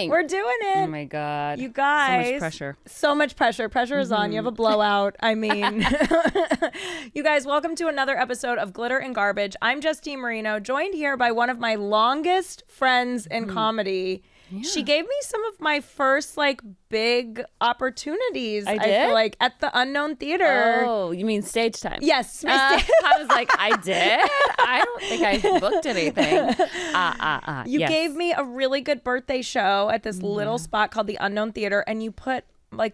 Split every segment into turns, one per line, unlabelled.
doing?
We're doing it.
Oh my God.
You guys.
So much pressure.
So much pressure. Pressure is on. You have a blowout. I mean, you guys, welcome to another episode of Glitter and Garbage. I'm Justine Marino, joined here by one of my longest friends in comedy. Yeah. She gave me some of my first big opportunities.
I did?
feel like at the Unknown Theater.
Oh, you mean stage time?
Yes.
I was like, I did? I don't think I booked anything.
You
yes.
gave me a really good birthday show at this little spot called the Unknown Theater, and you put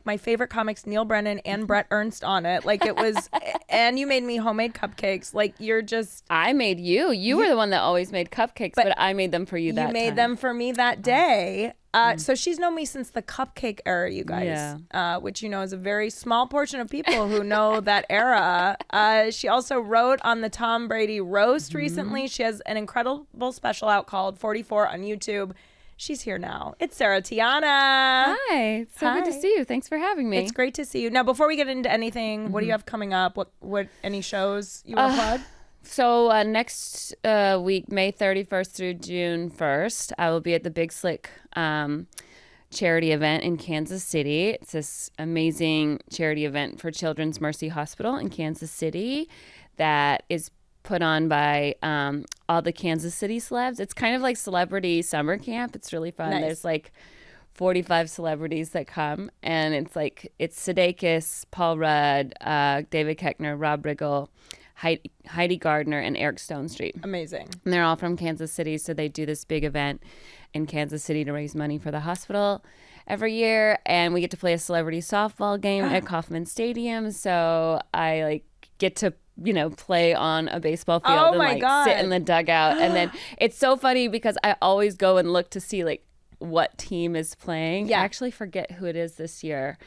my favorite comics, Neil Brennan and Brett Ernst, on it. It was, and you made me homemade cupcakes. You're just.
I made you. You were the one that always made cupcakes, but I made them for you that time.
You made them for me that day. So she's known me since the cupcake era, you guys, which, is a very small portion of people who know that era. She also wrote on the Tom Brady roast recently. She has an incredible special out called 44 on YouTube. She's here now. It's Sarah Tiana.
Hi. So good to see you. Thanks for having me.
It's great to see you. Now, before we get into anything, what do you have coming up? What any shows you want to plug?
So next week, May 31st through June 1st, I will be at the Big Slick charity event in Kansas City. It's this amazing charity event for Children's Mercy Hospital in Kansas City that is put on by all the Kansas City celebs. It's kind of like celebrity summer camp. It's really fun.
Nice.
There's 45 celebrities that come, and it's Sudeikis, Paul Rudd, David Koechner, Rob Riggle, Heidi Gardner, and Eric Stonestreet.
Amazing.
And they're all from Kansas City, so they do this big event in Kansas City to raise money for the hospital every year, and we get to play a celebrity softball game at Kauffman Stadium. So I get to play on a baseball field and sit in the dugout. And then it's so funny because I always go and look to see what team is playing.
Yeah.
I actually forget who it is this year.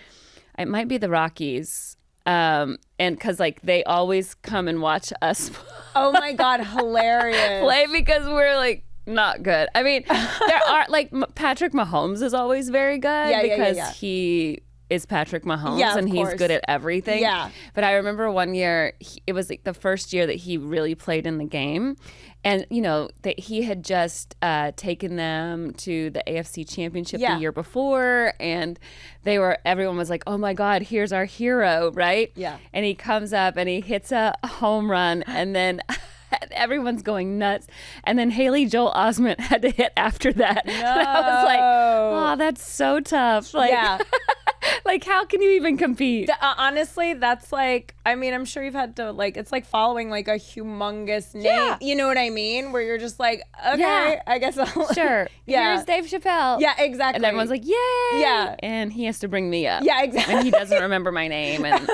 It might be the Rockies. And because they always come and watch us
Oh my God, hilarious.
play because we're not good. I mean, there are Patrick Mahomes is always very good because he is Patrick Mahomes and he's good at everything.
Yeah.
But I remember one year, it was the first year that he really played in the game. And, that he had just taken them to the AFC Championship the year before. And everyone was like, oh my God, here's our hero, right?
Yeah.
And he comes up and he hits a home run, and then everyone's going nuts. And then Haley Joel Osment had to hit after that.
No.
And I was like, oh, that's so tough.
Yeah.
How can you even compete?
Honestly, that's I'm sure you've had to it's following a humongous name.
Yeah.
You know what I mean? Where you're just okay, I guess I'll.
Sure.
Yeah.
Here's Dave Chappelle.
Yeah, exactly.
And everyone's like, yay.
Yeah.
And he has to bring me up.
Yeah, exactly.
And he doesn't remember my name. And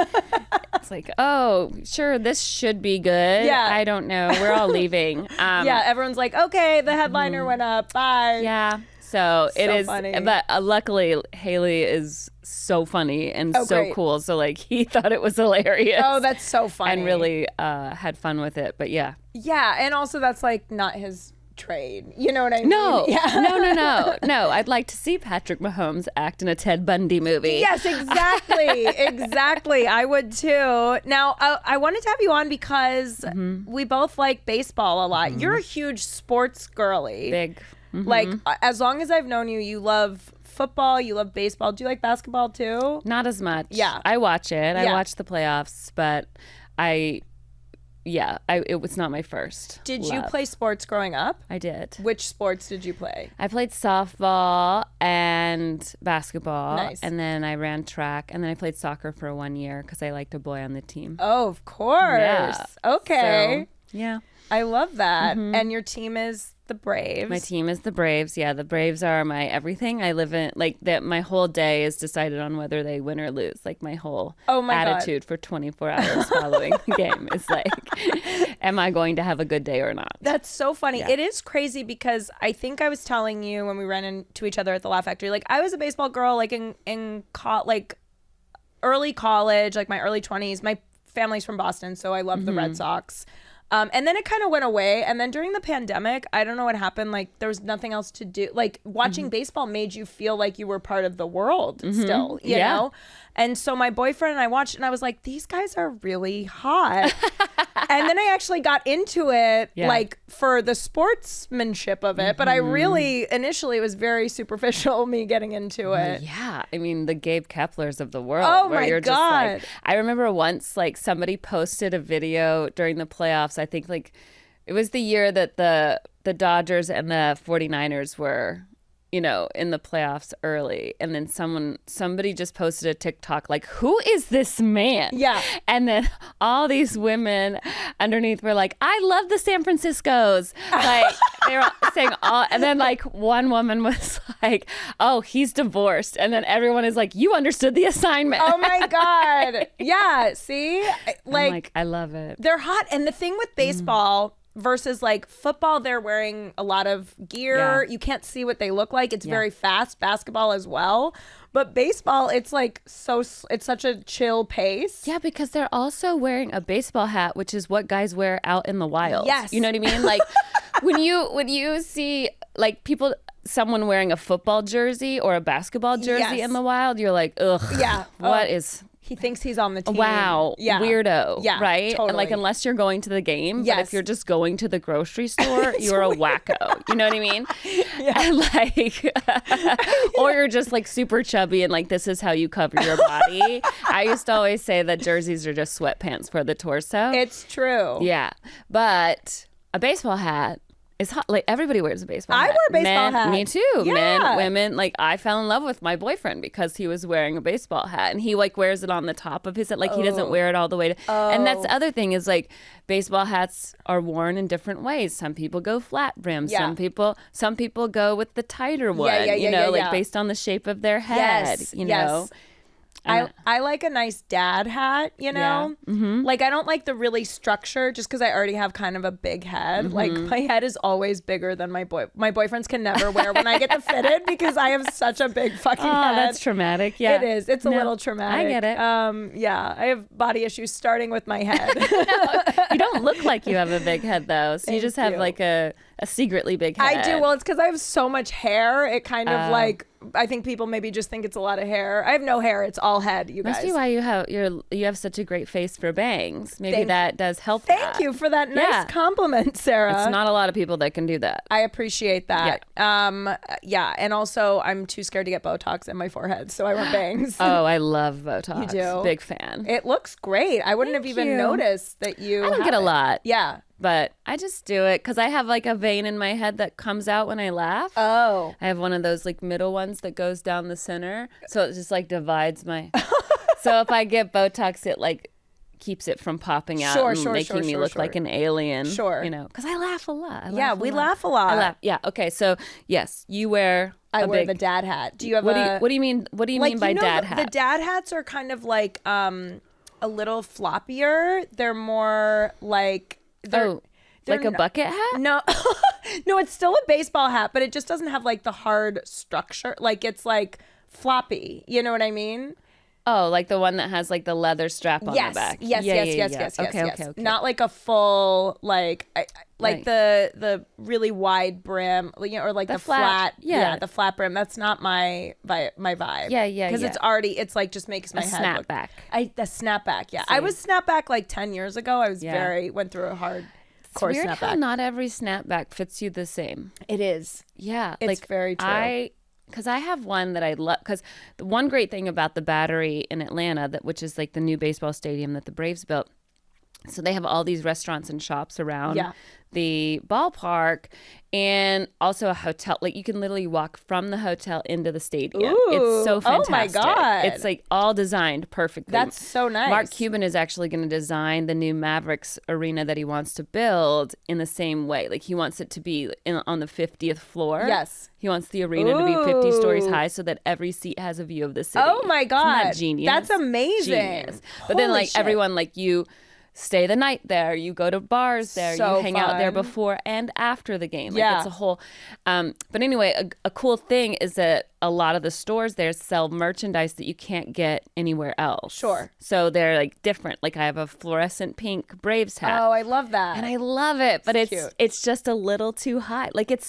it's oh, sure, this should be good.
Yeah.
I don't know. We're all leaving.
Everyone's like, okay, the headliner went up. Bye.
Yeah. So it is
funny.
But luckily Haley is so funny and so
great.
cool. So he thought it was hilarious.
Oh, that's so funny.
And really had fun with it. But yeah.
Yeah, and also that's not his trade. You know what I mean?
No.
Yeah.
No. I'd like to see Patrick Mahomes act in a Ted Bundy movie.
Yes, exactly. Exactly. I would too. Now, I wanted to have you on because we both like baseball a lot. You're a huge sports girly.
Big.
As long as I've known you, you love football, you love baseball. Do you like basketball too?
Not as much.
Yeah.
I watch it. I
Yeah.
watch the playoffs, but it was not my first.
Did you
love.
play sports growing up?
I did.
Which sports did you play?
I played softball and basketball.
Nice.
And then I ran track, and then I played soccer for 1 year because I liked a boy on the team.
Oh, of course.
Yeah.
Okay.
So, yeah.
I love that. And your team is the Braves.
My team is the Braves. Yeah, the Braves are my everything. I live in that. My whole day is decided on whether they win or lose. My whole attitude for 24 hours following the game is am I going to have a good day or not?
That's so funny.
Yeah.
It is crazy because I think I was telling you when we ran into each other at the Laugh Factory, I was a baseball girl in early college, my early 20s. My family's from Boston, so I love the Red Sox. And then it kind of went away. And then during the pandemic, I don't know what happened. There was nothing else to do. Watching baseball made you feel like you were part of the world still, you know? And so my boyfriend and I watched, and I was like, these guys are really hot. And then I actually got into it
Yeah.
like for the sportsmanship of it, but I really initially it was very superficial me getting into it.
Yeah, I mean the Gabe Keplers of the world.
Oh
where
my
you're
God.
Just like, I remember once like somebody posted a video during the playoffs. I think like it was the year that the Dodgers and the 49ers were, you know, in the playoffs early, and then somebody just posted a TikTok like, who is this man?
Yeah.
And then all these women underneath were like, I love the San Franciscos. Like they were saying all, and then like one woman was like, oh, he's divorced. And then everyone is like, you understood the assignment.
Oh my God. Yeah. See,
I'm like, I love it.
they're hot. And the thing with baseball versus like football, they're wearing a lot of gear.
Yeah.
You can't see what they look like. It's very fast. Basketball as well. But baseball, it's like it's such a chill pace.
Yeah, because they're also wearing a baseball hat, which is what guys wear out in the wild.
Yes.
You know what I mean? Like when you see like someone wearing a football jersey or a basketball jersey
Yes.
in the wild, you're like, ugh.
Yeah.
What is
He thinks he's on the team.
wow,
Yeah.
weirdo,
Yeah,
right? And like,
totally.
unless you're going to the game, but
Yes.
if you're just going to the grocery store, you're a wacko. You know what I mean? And like, or you're just like super chubby and like, this is how you cover your body. I used to always say that jerseys are just sweatpants for the torso.
It's true.
Yeah, but a baseball hat is hot. Like everybody wears a baseball
I
hat.
wear a baseball
Men,
hat.
Me too.
Yeah.
Men, women. Like I fell in love with my boyfriend because he was wearing a baseball hat, and he like wears it on the top of his head. Like he doesn't wear it all the way to. And that's the other thing is like baseball hats are worn in different ways. Some people go flat brim.
Yeah.
Some people go with the tighter one.
Yeah,
you know, like
yeah.
based on the shape of their head.
Yes,
You know.
yes. I like a nice dad hat, you know? Like, I don't like the really structure just because I already have kind of a big head. Like, my head is always bigger than my boyfriends can never wear when I get the fitted because I have such a big fucking
Oh,
head.
that's traumatic. Yeah,
It is. It's a little traumatic.
I get it.
Yeah, I have body issues starting with my head.
You don't look like you have a big head though, so you just have
you.
like a secretly big head.
I do. Well, it's because I have so much hair. It kind of like, I think people maybe just think it's a lot of hair. I have no hair. It's all head, you guys.
Must be why you have such a great face for bangs. Maybe that does help.
Thank you for that nice
Yeah.
compliment, Sarah.
It's not a lot of people that can do that.
I appreciate that. Yeah. And also, I'm too scared to get Botox in my forehead, so I want bangs.
Oh, I love Botox.
You do?
Big fan.
It looks great. I wouldn't have even
you.
noticed that you.
I don't
have
get a
it.
lot.
Yeah.
But I just do it because I have like a vein in my head that comes out when I laugh.
Oh.
I have one of those like middle ones that goes down the center. So it just like divides my. So if I get Botox, it like keeps it from popping out and making me look like an alien.
Sure.
You know, because I laugh a lot.
We laugh a lot.
I laugh. Yeah. Okay. So yes, you wear.
I wear the dad hat. Do you have
What do you mean? What do you mean by dad hat?
The dad hats are kind of like a little floppier. They're more like.
Like a bucket hat?
No, no, it's still a baseball hat, but it just doesn't have like the hard structure. Like it's like floppy. You know what I mean?
Oh, like the one that has like the leather strap on the back.
Yes.
Okay.
Not like a full like
Right.
the really wide brim, you know, or like the flat.
yeah.
The flat brim. That's not my vibe.
Yeah.
Because it's like just makes my head look.
Snapback.
The snapback. Yeah, I was snapback like 10 years ago. I was went through a hard.
It's weird how not every snapback fits you the same.
It is.
Yeah.
It's very true.
Because I have one that I love. Because the one great thing about the Battery in Atlanta, which is like the new baseball stadium that the Braves built, so they have all these restaurants and shops around the ballpark, and also a hotel. Like you can literally walk from the hotel into the stadium.
Ooh.
It's so fantastic.
Oh my God.
It's like all designed perfectly.
That's so nice.
Mark Cuban is actually going to design the new Mavericks arena that he wants to build in the same way. Like he wants it to be on the 50th floor.
Yes.
He wants the arena to be 50 stories high so that every seat has a view of the city.
Oh my God.
Isn't that genius?
That's amazing.
Genius. But then
Holy
like
shit.
everyone, like you stay the night there, you go to bars there,
So
you hang out there
fun.
before and after the game. Like
Yeah.
it's a whole but anyway, a cool thing is that a lot of the stores there sell merchandise that you can't get anywhere else.
Sure.
So they're like different. Like I have a fluorescent pink Braves hat.
Oh, I love that.
And I love it, but
It's cute.
it's just a little too high. Like it's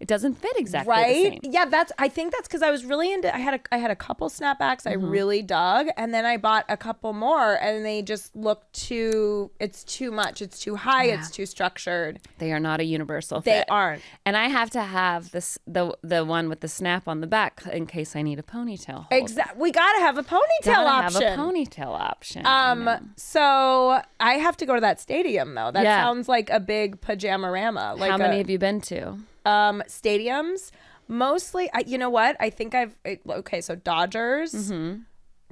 it doesn't fit exactly the
right?
same.
Yeah, I think that's because I was really into. I had a couple snapbacks I really dug, and then I bought a couple more, and they just look too. It's too much. It's too high.
Yeah.
It's too structured.
They are not a universal
They
fit.
aren't.
And I have to have the one with the snap on the back in case I need a ponytail hold.
Exactly. We gotta have a ponytail
Gotta
option.
have a ponytail option. You know.
So I have to go to that stadium though. That
Yeah.
sounds like a big pajama-rama. Like
How many have you been to?
Stadiums? Mostly, you know what? I think so Dodgers,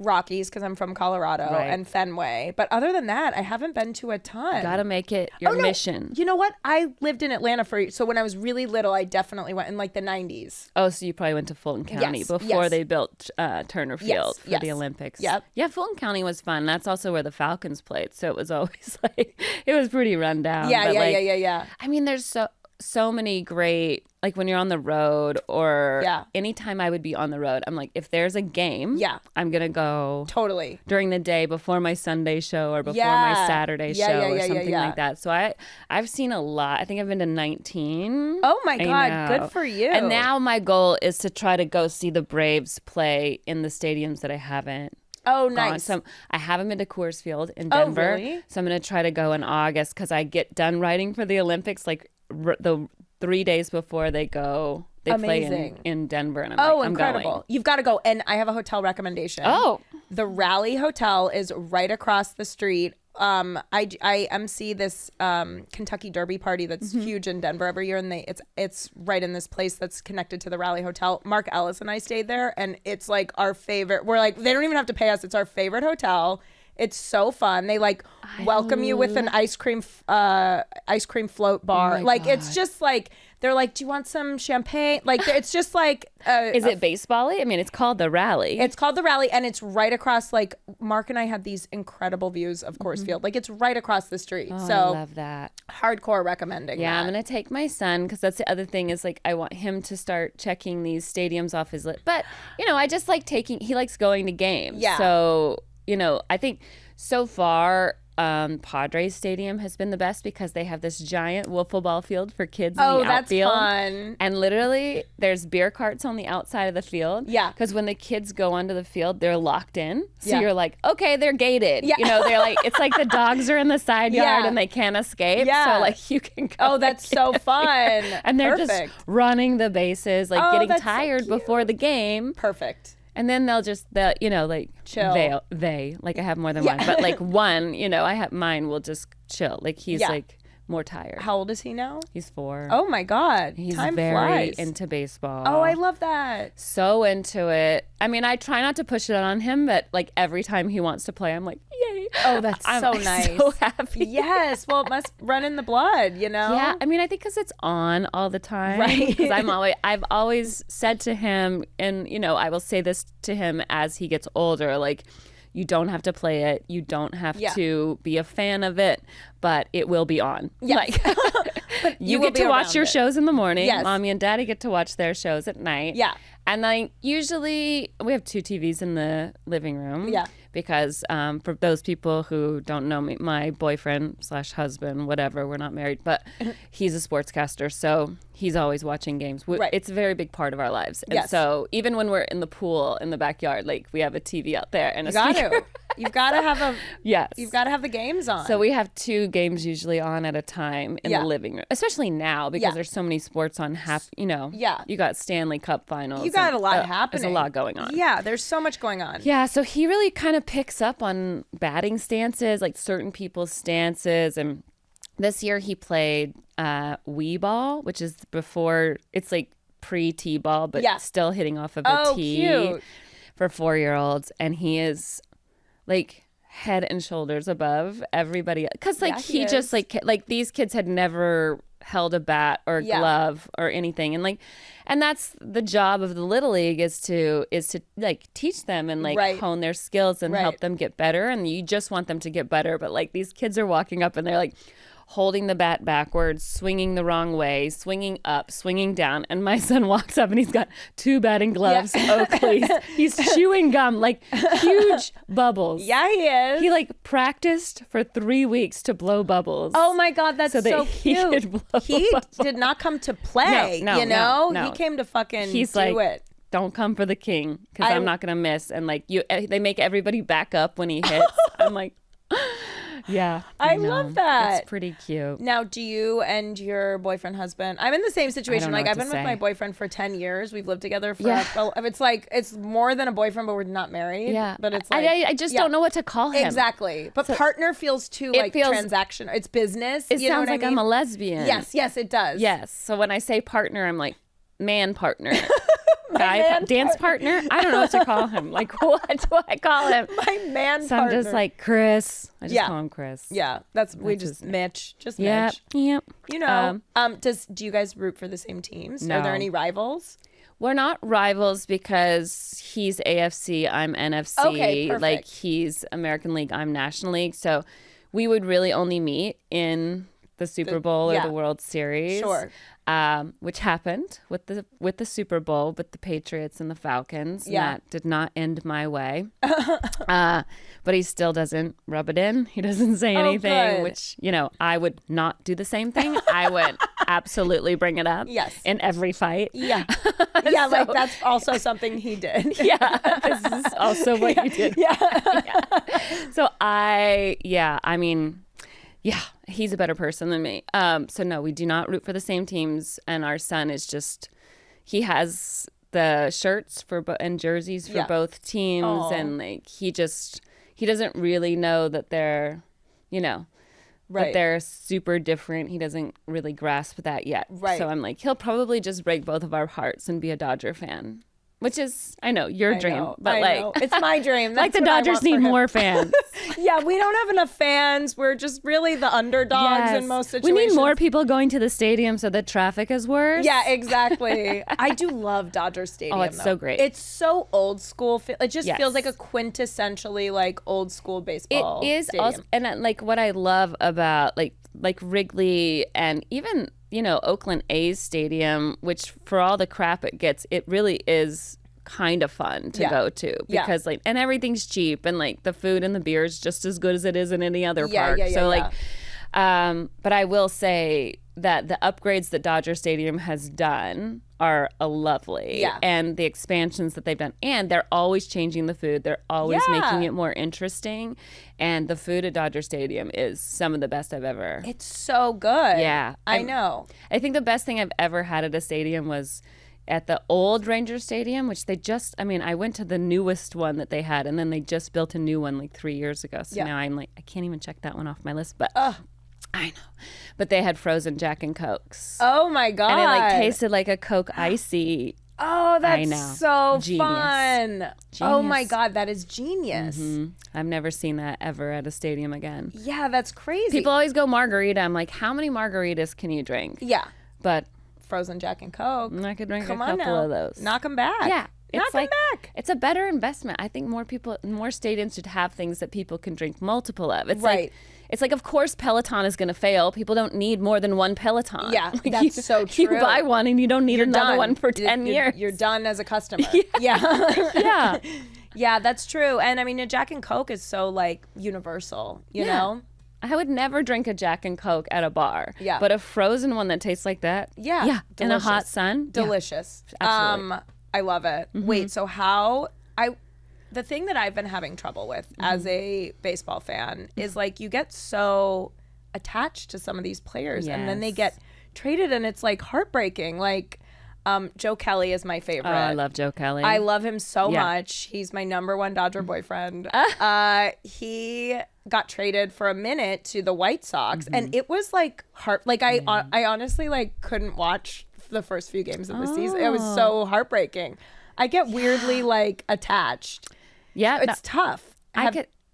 Rockies, because I'm from Colorado,
Right.
and Fenway. But other than that, I haven't been to a ton.
Gotta make it your
no.
mission.
You know what? I lived in Atlanta so when I was really little, I definitely went in like the 90s.
Oh, so you probably went to Fulton County
Yes,
before
yes.
they built Turner Field for
yes.
the Olympics.
Yep.
Yeah, Fulton County was fun. That's also where the Falcons played. So it was always like, it was pretty run down.
Yeah,
but
yeah.
I mean, there's so many great, like when you're on the road or anytime I would be on the road, I'm like, if there's a game, I'm going to go
Totally.
during the day before my Sunday show or before my Saturday show or something like that. So I've seen a lot. I think I've been to 19.
Oh my God, good for you.
And now my goal is to try to go see the Braves play in the stadiums that I haven't.
Oh, nice.
So I haven't been to Coors Field in Denver.
Oh, really?
So I'm going to try to go in August because I get done writing for the Olympics like the 3 days before they go. They play in Denver. And I'm
incredible.
going.
You've got to go. And I have a hotel recommendation.
Oh.
The Raleigh Hotel is right across the street. I MC this Kentucky Derby party that's huge in Denver every year, and it's right in this place that's connected to the Raleigh Hotel. Mark Ellis and I stayed there, and it's like our favorite. We're like, they don't even have to pay us. It's our favorite hotel. It's so fun. They like welcome you with an ice cream float bar.
Oh
it's just like they're like, do you want some champagne? Like it's just like.
Is it baseball-y? I mean, it's called the Rally.
It's called the Rally, and it's right across. Like Mark and I had these incredible views of Coors Field. Like it's right across the street.
Oh,
so
I love that.
Hardcore recommending.
Yeah,
that.
I'm gonna take my son because that's the other thing is like I want him to start checking these stadiums off his list. But I just like he likes going to games.
Yeah.
So I think so far. Padres Stadium has been the best because they have this giant wiffle ball field for kids in the outfield.
Oh, that's fun.
And literally, there's beer carts on the outside of the field.
Yeah.
Because when the kids go onto the field, they're locked in. So
Yeah.
you're like, okay, they're gated.
Yeah.
They're like, it's like the dogs are in the side yard and they can't escape.
Yeah.
So like you can go.
Oh, that's so fun.
And they're
Perfect.
just running the bases, like getting
that's so
tired
cute.
before the game.
Perfect.
And then they'll like
Chill.
they like I have more than one, but like one, I have mine will just chill. Like he's like more tired.
How old is he now?
He's 4.
Oh my God.
He's
Time
very
flies.
into baseball.
Oh, I love that.
So into it. I mean, I try not to push it on him, but like every time he wants to play, I'm like, yay.
Oh, that's
I'm
so nice.
so happy.
Yes. Well, it must run in the blood,
Yeah. I mean, I think because it's on all the time.
Right.
Because I've always said to him, and I will say this to him as he gets older, like, you don't have to play it. You don't have to be a fan of it, but it will be on.
Yeah.
Like,
But
you
will
get
be
to watch
around
your
it.
shows in the morning.
Yes.
Mommy and Daddy get to watch their shows at night.
Yeah.
And then usually we have 2 TVs in the living room.
Yeah.
Because for those people who don't know me, my boyfriend / husband, whatever, we're not married, but he's a sportscaster. So he's always watching games.
Right.
It's a very big part of our lives. And
Yes.
so even when we're in the pool in the backyard, like we have a TV out there and a speaker.
You've got to have
Yes.
You've got to have the games on.
So we have 2 games usually on at a time in the living room, especially now because there's so many sports on
Yeah.
you got Stanley Cup finals.
You got
and,
a lot happening.
There's a lot going on.
Yeah, there's so much going on.
Yeah, so he really kind of picks up on batting stances, like certain people's stances. And this year he played Wii ball, which is it's like pre-tee ball, but still hitting off of a tee
Cute.
for 4-year-olds. And he is like head and shoulders above everybody. Because like he just like these kids had never held a bat or glove or anything, and that's the job of the Little League is to like teach them and like hone their skills and help them get better, and you just want them to get better. But like these kids are walking up and they're like holding the bat backwards, swinging the wrong way, swinging up, swinging down. And my son walks up and he's got 2 batting gloves, Oakleys. He's chewing gum, like huge bubbles.
Yeah, he is.
He like practiced for 3 weeks to blow bubbles.
Oh my God, that's
so
so
he
cute.
could blow
He
bubbles.
did not come to play,
No,
you know?
no.
He came to fucking
He's
do
like,
it.
don't come for the king because I'm not going to miss. And like they make everybody back up when he hits. I'm like, yeah.
I
know.
love that.
It's pretty cute.
Now, do you and your boyfriend, husband, I'm in the same situation.
know
Like,
what
I've
to
been
say.
with my boyfriend for 10 years. We've lived together for,
Yeah.
it's like, it's more than a boyfriend, but we're not married.
Yeah.
But it's like,
I just don't know what to call him.
Exactly. But partner feels too like transaction. It's business.
It
you know
sounds
what
like
I mean?
I'm a lesbian.
Yes, it does.
Yes. So when I say partner, I'm like, man partner.
man
dance partner. I don't know what to call him. Like, what do I call him?
My man
So
partner.
I'm just like Chris. I just call him Chris.
Yeah, we just Mitch. Just
Yep.
Mitch.
Yep.
You know, do you guys root for the same teams?
No.
Are there any rivals?
We're not rivals because he's AFC, I'm NFC.
Okay, perfect.
Like he's American League, I'm National League. So we would really only meet in the Super Bowl or the World Series.
Sure.
Which happened with the Super Bowl with the Patriots and the Falcons.
Yeah.
And that did not end my way. But he still doesn't rub it in. He doesn't say anything,
good.
which, you know, I would not do the same thing. I would absolutely bring it up in every fight.
Yeah. Yeah, like that's also something he did.
Yeah, this is also what you did.
Yeah.
So I mean, yeah, he's a better person than me. So no, we do not root for the same teams. And our son is just, he has the shirts and jerseys for both teams.
Aww.
And like, he doesn't really know that they're, you know, that they're super different. He doesn't really grasp that yet.
Right.
So I'm like, he'll probably just break both of our hearts and be a Dodger fan. Which is, I know, your dream. But
I
like,
know. It's my dream. That's
like the
what I
Dodgers
want
need
for him.
more fans.
Yeah, we don't have enough fans. We're just really the underdogs in most situations.
We need more people going to the stadium so the traffic is worse.
Yeah, exactly. I do love Dodger Stadium.
Oh, it's
though.
so great.
It's so old school. It just
Yes.
feels like a quintessentially like old school baseball.
It is
stadium.
also, and like what I love about like Wrigley and even, you know, Oakland A's stadium, which for all the crap it gets, it really is kind of fun to go to because like, and everything's cheap and like the food and the beer is just as good as it is in any other park. Like, but I will say that the upgrades that Dodger Stadium has done are lovely.
Yeah.
And the expansions that they've done. And they're always changing the food. They're always making it more interesting. And the food at Dodger Stadium is some of the best I've ever.
It's so good.
Yeah.
I know.
I think the best thing I've ever had at a stadium was at the old Ranger Stadium, which I went to the newest one that they had, and then they just built a new one like 3 years ago. So now I'm like, I can't even check that one off my list, but I know. But they had frozen Jack and Cokes.
Oh my God.
And it like tasted like a Coke Icy.
Oh, that's
know.
so
Genius.
fun. Oh my
Genius.
God, that is genius.
I've never seen that ever at a stadium again.
Yeah, that's crazy.
People always go margarita. I'm like, how many margaritas can you drink?
Yeah.
But
Frozen Jack and Coke.
I could drink
Come
a
on
couple
now.
of those.
Knock them back.
Yeah.
Knock them back.
It's a better investment. I think more stadiums should have things that people can drink multiple of. It's
Right.
It's like, of course, Peloton is going to fail. People don't need more than one Peloton.
Yeah,
Like,
that's so true.
You buy one and you don't need another
done.
one for 10 years.
You're done as a customer. Yeah.
Yeah.
Yeah, that's true. And I mean, a Jack and Coke is so like universal, you know?
I would never drink a Jack and Coke at a bar.
Yeah.
But a frozen one that tastes like that.
Yeah.
Yeah. In a
Delicious.
hot sun.
Delicious.
Absolutely.
I love it. Wait, so the thing that I've been having trouble with as a baseball fan is like you get so attached to some of these players and then they
Yes.
get traded and it's like heartbreaking. Like Joe Kelly is my favorite.
Oh, I love Joe Kelly.
I love him so
Yeah.
much. He's my number one Dodger boyfriend. He got traded for a minute to the White Sox, and it was like I honestly like couldn't watch the first few games of the season. It was so heartbreaking. I get weirdly like attached.
Yeah.
It's tough.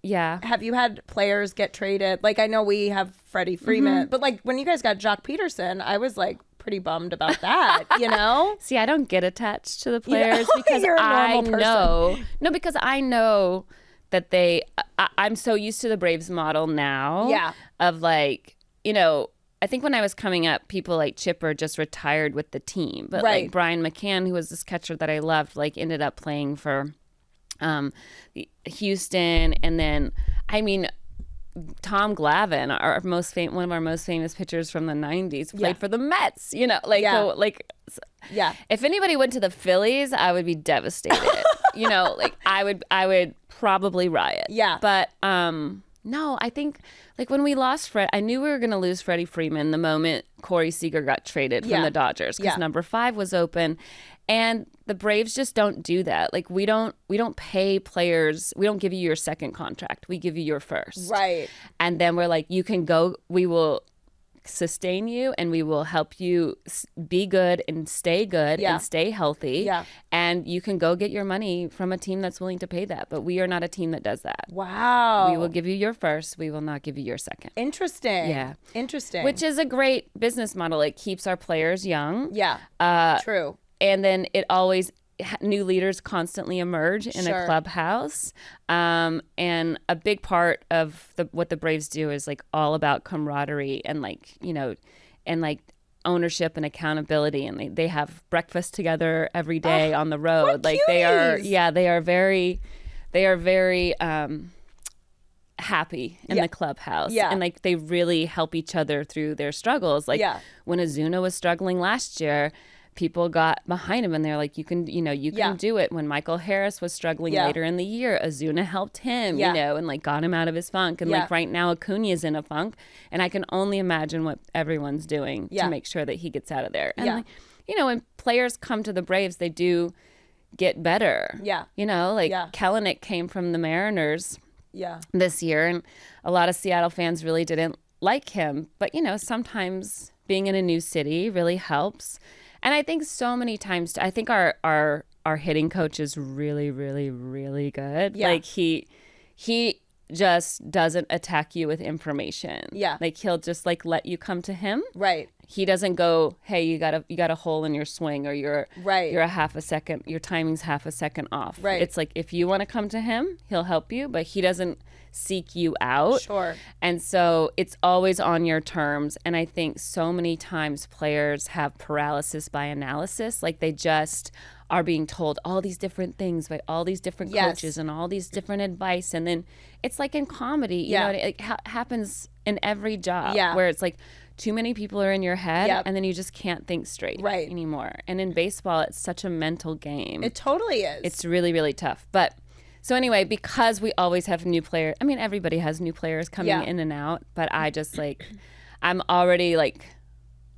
Yeah.
Have you had players get traded? Like I know we have Freddie Freeman, but like when you guys got Jock Peterson, I was like pretty bummed about that, you know?
See, I don't get attached to the players because
You're a
I
normal person.
know. No, because I know that I'm so used to the Braves model now.
Yeah.
Of like, you know, I think when I was coming up, people like Chipper just retired with the team. But
Right.
like Brian McCann, who was this catcher that I loved, like ended up playing for Houston. And then, I mean, Tom Glavine, one of our most famous pitchers from the 90s, played for the Mets, you know, like,
Yeah.
so, like, if anybody went to the Phillies, I would be devastated. You know, like I would probably riot.
Yeah.
But no, I think like when we lost Fred, I knew we were going to lose Freddie Freeman the moment Corey Seager got traded from the Dodgers because number 5 was open. And the Braves just don't do that. Like we don't pay players. We don't give you your second contract. We give you your first.
Right.
And then we're like, you can go. We will sustain you and we will help you be good and stay good and stay healthy.
Yeah.
And you can go get your money from a team that's willing to pay that. But we are not a team that does that.
Wow.
We will give you your first. We will not give you your second.
Interesting.
Yeah.
Interesting.
Which is a great business model. It keeps our players young.
Yeah. True.
And then it always new leaders constantly emerge in a clubhouse. And a big part of what the Braves do is like all about camaraderie and like, you know, and like ownership and accountability. And they have breakfast together every day on the road. Like
cuties.
they are very happy in the clubhouse.
Yeah.
And like they really help each other through their struggles. Like when Ozuna was struggling last year, people got behind him and they're like, you can do it. When Michael Harris was struggling later in the year, Ozuna helped him, you know, and like got him out of his funk. And like right now Acuna's in a funk and I can only imagine what everyone's doing to make sure that he gets out of there. And like, you know, when players come to the Braves, they do get better.
Yeah.
You know, like Kelenic came from the Mariners this year and a lot of Seattle fans really didn't like him. But, you know, sometimes being in a new city really helps. And I think so many times, I think our hitting coach is really, really, really good. Yeah. Like he just doesn't attack you with information. Yeah. Like he'll just like let you come to him. Right. He doesn't go, hey, you got a hole in your swing or you're a half a second, your timing's half a second off. Right. It's like if you want to come to him, he'll help you, but he doesn't seek you out. Sure. And so it's always on your terms. And I think so many times players have paralysis by analysis. Like they just are being told all these different things by all these different coaches and all these different advice. And then it's like in comedy, you know, it happens in every job where it's like too many people are in your head and then you just can't think straight anymore. And in baseball, it's such a mental game.
It totally is.
It's really, really tough. But so anyway, because we always have new players, I mean, everybody has new players coming in and out, but I just like, I'm already like,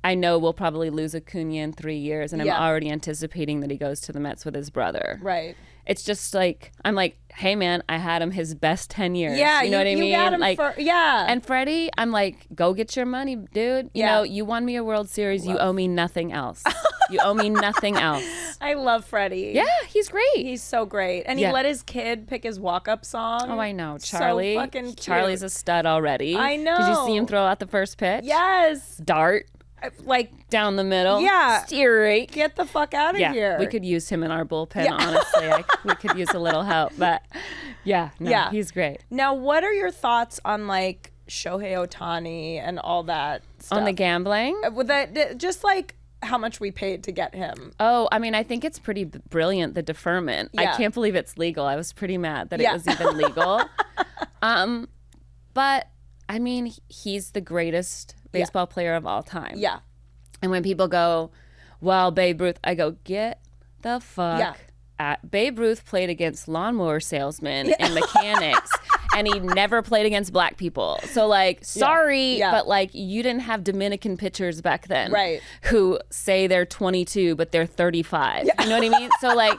I know we'll probably lose Acuna in 3 years, and I'm already anticipating that he goes to the Mets with his brother. Right. It's just like, I'm like, hey man, I had him his best 10 years. Yeah, you know what I mean?
Got him
like,
yeah.
And Freddie, I'm like, go get your money, dude. You know, you won me a World Series. You owe me nothing else. You owe me nothing else.
I love Freddie.
Yeah, he's great.
He's so great. And he let his kid pick his walk-up song.
Oh, I know. Charlie.
So fucking cute.
Charlie's a stud already.
I know.
Did you see him throw out the first pitch?
Yes.
Dart.
Like
down the middle.
Yeah.
Steering.
Get the fuck out of here.
We could use him in our bullpen, honestly. We could use a little help. But he's great.
Now, what are your thoughts on like Shohei Ohtani and all that stuff?
On the gambling?
With that, just like how much we paid to get him.
Oh, I mean, I think it's pretty brilliant, the deferment. I can't believe it's legal. I was pretty mad that it was even legal. But I mean, he's the greatest baseball player of all time. Yeah. And when people go, well, Babe Ruth, I go, get the fuck out. Babe Ruth played against lawnmower salesmen and mechanics, and he never played against black people. So, like, sorry, but, like, you didn't have Dominican pitchers back then who say they're 22, but they're 35. You know what I mean? So, like,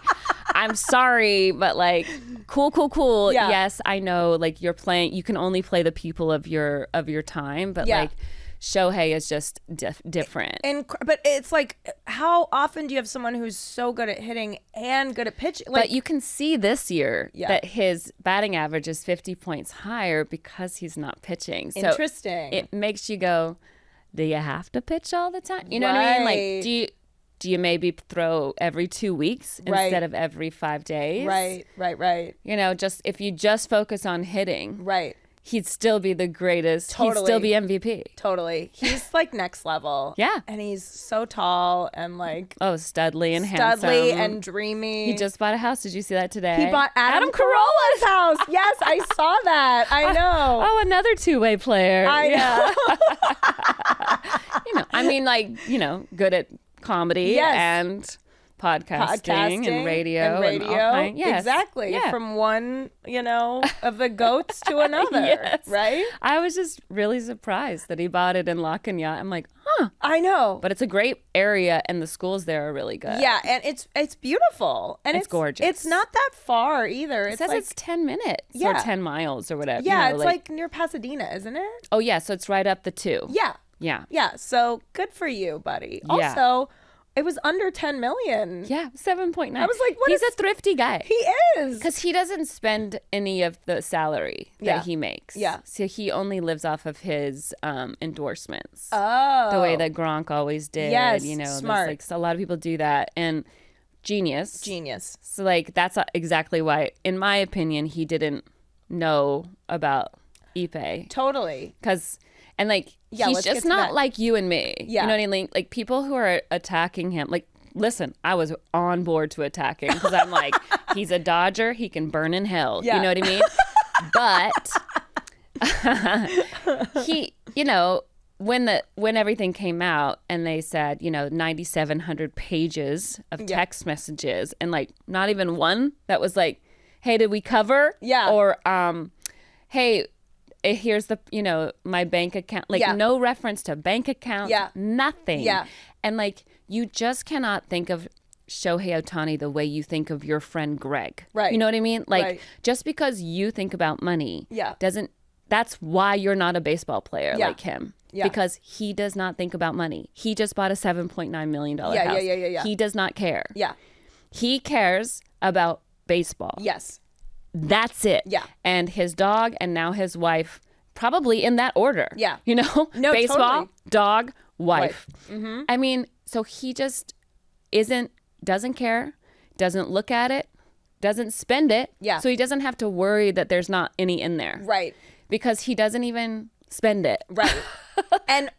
I'm sorry, but, like, cool. Yeah. Yes, I know, like, you're playing, you can only play the people of your time, but, like, Shohei is just different.
But it's like, how often do you have someone who's so good at hitting and good at pitching? Like,
but you can see this year that his batting average is 50 points higher because he's not pitching. So
interesting.
It makes you go, do you have to pitch all the time? You know what I mean? Like, do you maybe throw every 2 weeks instead of every 5 days?
Right.
You know, just if you just focus on hitting.
Right.
he'd still be the greatest.
Totally.
He'd still be MVP.
Totally. He's like next level.
Yeah.
And he's so tall and like
Oh, studly and handsome.
studly and dreamy.
He just bought a house. Did you see that today?
He bought Adam Carolla's house. Yes, I saw that. I know.
Oh, another two-way player.
I know.
You know, I mean, like, you know, good at comedy
Yes.
and podcasting and radio.
And
all kind. Yes.
Exactly.
Yeah.
From one, you know, of the goats to another.
Yes.
Right?
I was just really surprised that he bought it in La Cagna. I'm like, huh.
I know.
But it's a great area, and the schools there are really good.
Yeah, and it's beautiful. And
It's gorgeous.
It's not that far either.
It
It's
says
like,
it's 10 minutes
Yeah.
or 10 miles or whatever.
yeah,
you know,
it's like near Pasadena, isn't it?
oh, yeah. So it's right up the 2.
Yeah.
Yeah.
Yeah. So good for you, buddy.
Yeah.
Also, it was under 10 million.
Yeah. 7.9.
I was like, what
He's
is-
a thrifty guy.
He is.
Because he doesn't spend any of the salary that
Yeah.
he makes.
Yeah.
So he only lives off of his endorsements.
Oh.
The way that Gronk always did.
Yes,
You know,
smart.
Like, so a lot of people do that. And genius.
Genius.
So, like, that's exactly why, in my opinion, he didn't know about Ipe.
Totally.
Because, and like,
Yeah,
he's
let's get
just
to
not
that.
like you and me.
Yeah.
You know what I mean? Like, people who are attacking him, like, listen, I was on board to attack him because I'm like, he's a Dodger. He can burn in hell.
Yeah.
You know what I mean? But he, you know, when everything came out and they said, you know, 9,700 pages of text messages and like not even one that was like, hey, did we cover?
Yeah.
Or, hey, here's the, you know, my bank account. Like no reference to bank account.
Yeah.
Nothing.
Yeah.
And like, you just cannot think of Shohei Ohtani the way you think of your friend Greg.
Right.
You know what I mean? Like,
Right.
just because you think about money
Yeah.
that's why you're not a baseball player
Yeah.
like him.
Yeah.
Because he does not think about money. He just bought a $7.9 million house.
Yeah.
He does not care.
Yeah.
He cares about baseball.
Yes.
That's it.
Yeah.
And his dog and now his wife, probably in that order.
Yeah.
You know?
No,
baseball,
totally.
dog, wife.
Mm-hmm.
I mean, so he just doesn't care, doesn't look at it, doesn't spend it.
Yeah.
So he doesn't have to worry that there's not any in there.
Right.
Because he doesn't even spend it.
Right. And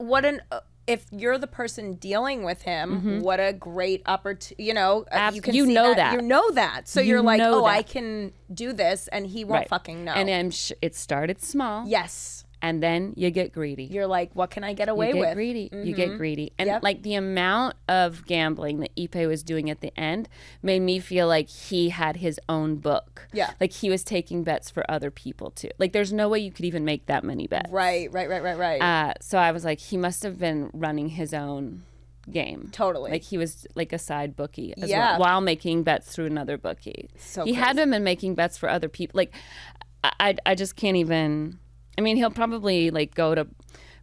if you're the person dealing with him, what a great opportunity, you know, you can
You
see
know
that.
that.
You know that. So
You
you're like,
know
oh, I
that.
can do this. And he won't fucking know.
And it started small.
yes.
And then you get greedy.
You're like, what can I get away
You get
with?
greedy. You get greedy. And
Yep.
like the amount of gambling that Ipe was doing at the end made me feel like he had his own book.
Yeah.
Like he was taking bets for other people too. Like there's no way you could even make that many bets.
Right.
So I was like, he must have been running his own game.
Totally.
Like he was like a side bookie as
Yeah.
well, while making bets through another bookie.
So
he had been making bets for other people. Like I just can't even. I mean, he'll probably like go to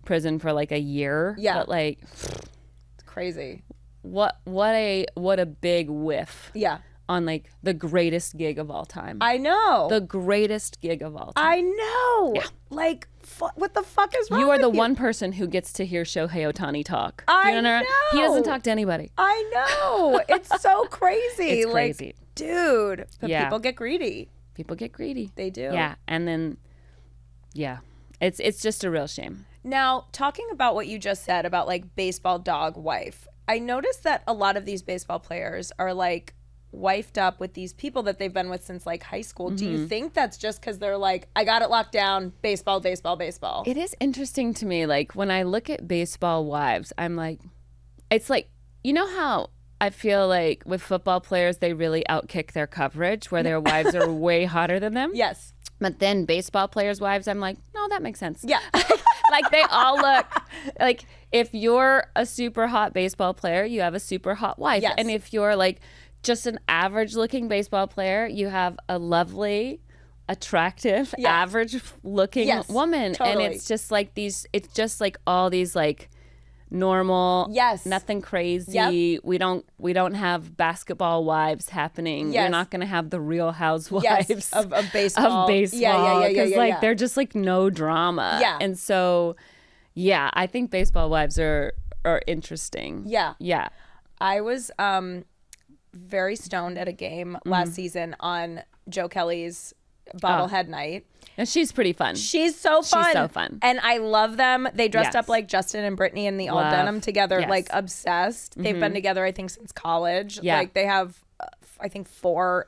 prison for like a year.
Yeah.
But like,
It's crazy.
what a big whiff
Yeah.
on like the greatest gig of all time.
I know.
The greatest gig of all time.
I know. Yeah. Like, what the fuck is wrong
You are
with
the one person who gets to hear Shohei Ohtani talk.
I
You
know.
He doesn't talk to anybody.
I know. It's so crazy.
It's
like,
crazy.
dude. But
Yeah.
people get greedy.
People get greedy.
They do.
Yeah, and then, yeah, it's just a real shame.
Now, talking about what you just said about like baseball dog wife, I noticed that a lot of these baseball players are like wifed up with these people that they've been with since like high school. Do you think that's just because they're like, I got it locked down, baseball?
It is interesting to me, like when I look at baseball wives, I'm like, it's like, you know how I feel like with football players, they really outkick their coverage where their wives are way hotter than them.
Yes.
But then baseball players' wives, I'm like, no, that makes sense.
Yeah.
Like they all look like if you're a super hot baseball player, you have a super hot wife.
Yes.
And if you're like just an average looking baseball player, you have a lovely, attractive, average looking
Yes,
woman.
totally.
And it's just like it's just like all these like normal,
Yes.
nothing crazy.
Yep.
We don't have basketball wives happening.
Yes.
You're not gonna have the Real Housewives
Yes. Of baseball.
of baseball.
Yeah.
Because like they're just like no drama.
Yeah.
And so, yeah, I think baseball wives are interesting.
Yeah.
Yeah.
I was very stoned at a game last season on Joe Kelly's bobblehead night.
And she's pretty fun.
She's so fun.
She's so fun.
And I love them. They dressed up like Justin and Brittany in the all denim together, like obsessed. They've been together, I think, since college.
Yeah.
Like they have, I think, 4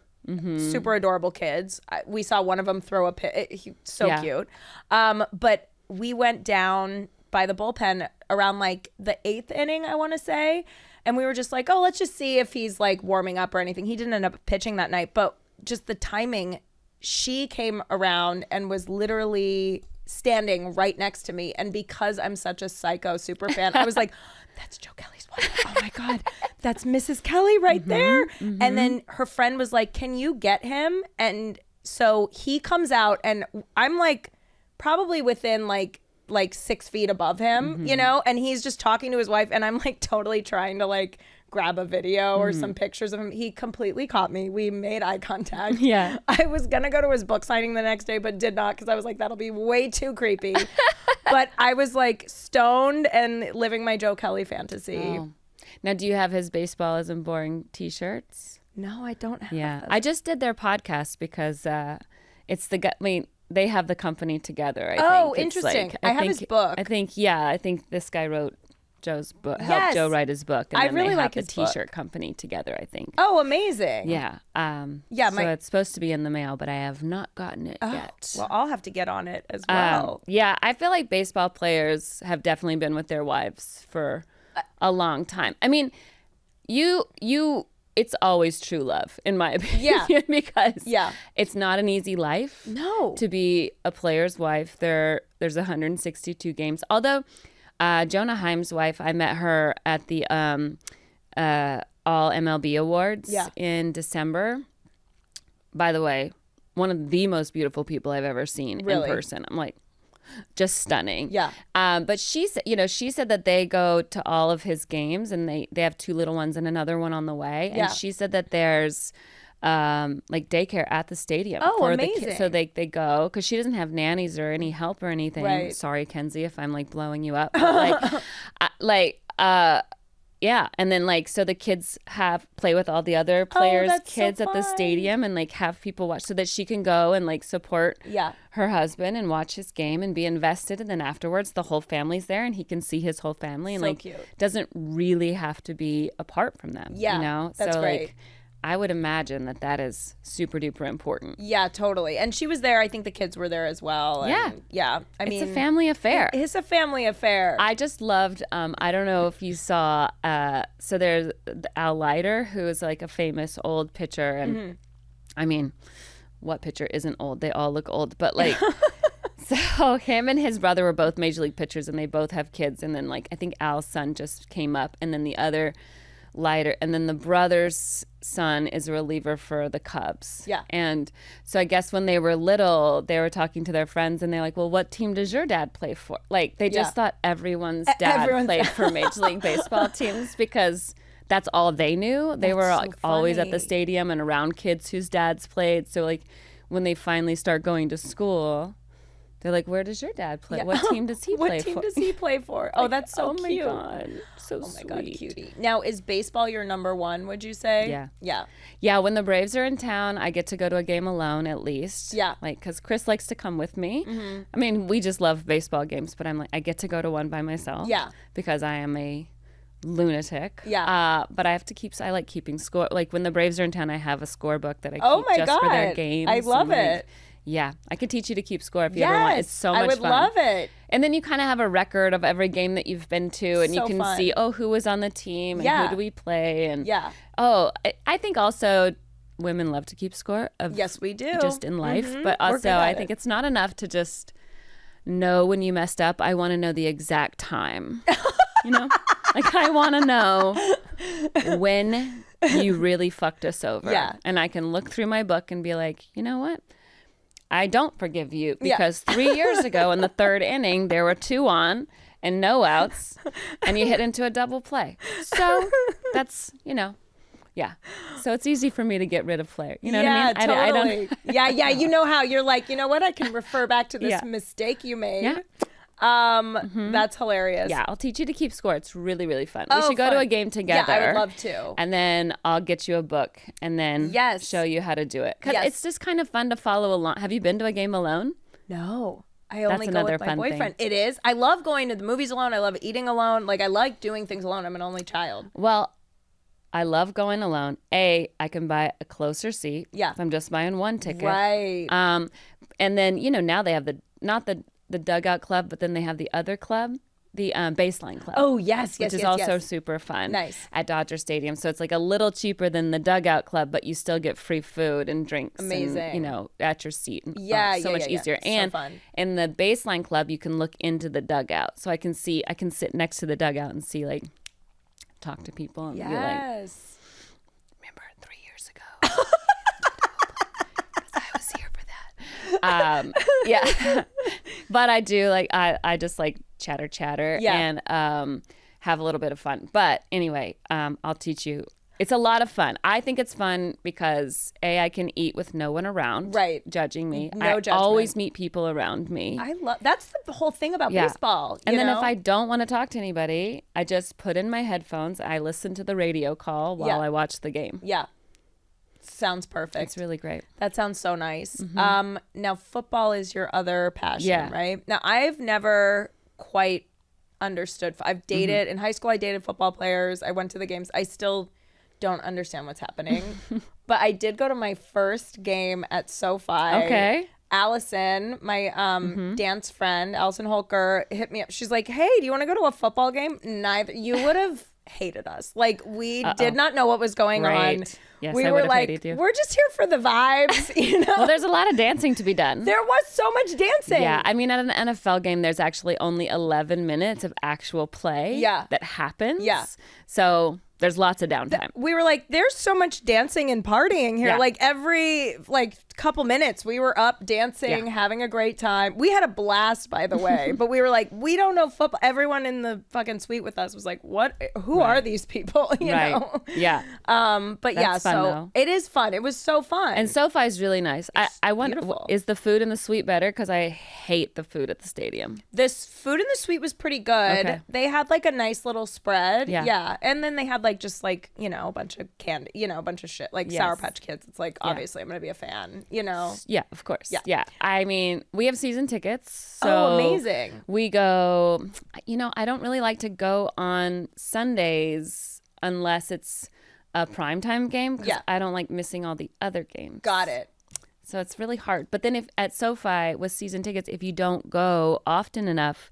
super adorable kids. We saw one of them throw a pit. So cute. But we went down by the bullpen around like the 8th inning, I want to say. And we were just like, oh, let's just see if he's like warming up or anything. He didn't end up pitching that night, but just the timing, she came around and was literally standing right next to me. And because I'm such a psycho super fan, I was like, that's Joe Kelly's wife. Oh my God, that's Mrs. Kelly right there. And then her friend was like, can you get him? And so he comes out and I'm like probably within like 6 feet above him, you know, and he's just talking to his wife and I'm like totally trying to like grab a video or some pictures of him. He completely caught me. We made eye contact.
Yeah.
I was going to go to his book signing the next day, but did not because I was like, that'll be way too creepy. But I was like stoned and living my Joe Kelly fantasy. Oh.
Now, do you have his Baseball Isn't Boring t-shirts?
No, I don't have
Yeah.
those.
I just did their podcast because it's they have the company together, I think.
Oh,
It's
interesting.
like,
I have his book.
I think this guy wrote Joe's book, helped
Yes.
Joe write his book. And
I
then
really
they
like
have
his
the
book.
t-shirt company together, I think.
Oh, amazing.
Yeah.
Yeah,
so it's supposed to be in the mail, but I have not gotten it yet.
Well, I'll have to get on it as well.
Yeah, I feel like baseball players have definitely been with their wives for a long time. I mean, it's always true love, in my opinion, because it's not an easy life.
No.
To be a player's wife. There's 162 games. Although Jonah Heim's wife, I met her at the All MLB Awards in December. By the way, one of the most beautiful people I've ever seen in person. I'm like, just stunning.
Yeah.
But she said that they go to all of his games and they have 2 little ones and another one on the way. And she said that there's like daycare at the stadium for
amazing.
the kids. So they go because she doesn't have nannies or any help or anything.
Right.
Sorry, Kenzie, if I'm like blowing you up. But, yeah, and then like so the kids play with all the other players' kids
so
at the stadium and like have people watch so that she can go and like support her husband and watch his game and be invested, and then afterwards the whole family's there and he can see his whole family and like
cute.
Doesn't really have to be apart from them.
Yeah,
you know,
that's
so
great.
like I would imagine that is super duper important.
Yeah, totally. And she was there. I think the kids were there as well. And yeah. I mean,
it's a family affair.
It's a family affair.
I just loved, I don't know if you saw, so there's Al Leiter, who is like a famous old pitcher. And I mean, what pitcher isn't old? They all look old. But like, so him and his brother were both major league pitchers and they both have kids. And then like, I think Al's son just came up and then the other Leiter, and then the brother's son is a reliever for the Cubs.
Yeah.
And so I guess when they were little, they were talking to their friends and they're like, well, what team does your dad play for? Like they just thought everyone's dad played for Major League Baseball teams because that's all they knew. They were like always at the stadium and around kids whose dads played. So like when they finally start going to school, they're like, where does your dad play? What team does he play for?
What team does he play for? Oh, that's so cute.
Oh my God. So sweet.
Oh my God, cutie. Now, is baseball your number one, would you say?
Yeah.
Yeah.
Yeah, when the Braves are in town, I get to go to a game alone at least.
Yeah.
Like, because Chris likes to come with me. I mean, we just love baseball games, but I'm like, I get to go to one by myself.
Yeah.
Because I am a lunatic.
Yeah.
But I like keeping score. Like, when the Braves are in town, I have a scorebook that I
Oh
keep
my
just for their
God.
games.
I love
and,
it.
like, yeah, I could teach you to keep score if you ever want. It's so much fun.
I would love it.
And then you kind of have a record of every game that you've been to, and you can see, who was on the team, and who do we play, and I think also women love to keep score of
yes, we do,
just in life, but also I think it's not enough to just know when you messed up. I want to know the exact time, you know, like I want to know when you really fucked us over, and I can look through my book and be like, you know what? I don't forgive you because 3 years ago in the 3rd inning, there were 2 on and no outs and you hit into a double play. So that's, so it's easy for me to get rid of flair. You know what I mean?
Totally.
I don't.
Yeah. You know how you're like, you know what? I can refer back to this mistake you made.
Yeah.
That's hilarious.
Yeah, I'll teach you to keep score. It's really, really fun.
Oh,
We should go
fun.
to a game together.
Yeah, I would love to.
And then I'll get you a book and then show you how to do it. Because it's just kind of fun to follow along. Have you been to a game alone?
No. I only go with my
fun
boyfriend.
thing.
It is. I love going to the movies alone. I love eating alone. Like, I like doing things alone. I'm an only child.
Well, I love going alone. I can buy a closer seat.
Yeah.
If I'm just buying one ticket.
Right.
And then, now they have not the dugout club, but then they have the other club, the baseline club.
Oh, yes,
which is also super fun.
Nice.
At Dodger Stadium. So it's like a little cheaper than the dugout club, but you still get free food and drinks.
Amazing.
And, at your seat.
So
much easier.
So
and
fun.
in the baseline club, you can look into the dugout. So I can sit next to the dugout and see, like, talk to people and be like, remember 3 years ago? I was here for that. Yeah. But I do I just like chatter and have a little bit of fun. But anyway, I'll teach you. It's a lot of fun. I think it's fun because I can eat with no one around judging me.
No
I
judgment.
always meet people around me.
That's the whole thing about baseball.
And then if I don't want to talk to anybody, I just put in my headphones. I listen to the radio call while I watch the game.
Yeah. Sounds perfect.
It's really great.
That sounds so nice. Now football is your other passion, right? Now I've never quite understood. I've dated in high school. I dated football players. I went to the games. I still don't understand what's happening, but I did go to my first game at SoFi.
Okay.
Allison, my dance friend, Allison Holker, hit me up. She's like, "Hey, do you want to go to a football game?" Neither. You would have hated us. Like, we did not know what was going on.
Yes,
we
I
were
would have
like,
hated you.
we're just here for the vibes,
Well, there's a lot of dancing to be done.
There was so much dancing.
Yeah, I mean, at an NFL game, there's actually only 11 minutes of actual play that happens.
Yeah.
So there's lots of downtime.
We were like, there's so much dancing and partying here.
Yeah.
Like, every couple minutes we were up dancing, having a great time. We had a blast, by the way, but we were like, we don't know football. Everyone in the fucking suite with us was like, what, who are these people? You know?
Yeah.
But
That's fun, though.
it is fun. It was so fun.
And SoFi is really nice. I wonder,
beautiful.
is the food in the suite better? Because I hate the food at the stadium.
This food in the suite was pretty good.
Okay.
They had like a nice little spread.
Yeah.
And then they had like just like, a bunch of candy, a bunch of shit, like Sour Patch Kids. It's like, obviously I'm going to be a fan,
Yeah, of course. Yeah. I mean, we have season tickets. So
oh, amazing.
We go, I don't really like to go on Sundays unless it's a primetime game because I don't like missing all the other games.
Got it.
So it's really hard. But then if at SoFi with season tickets, if you don't go often enough,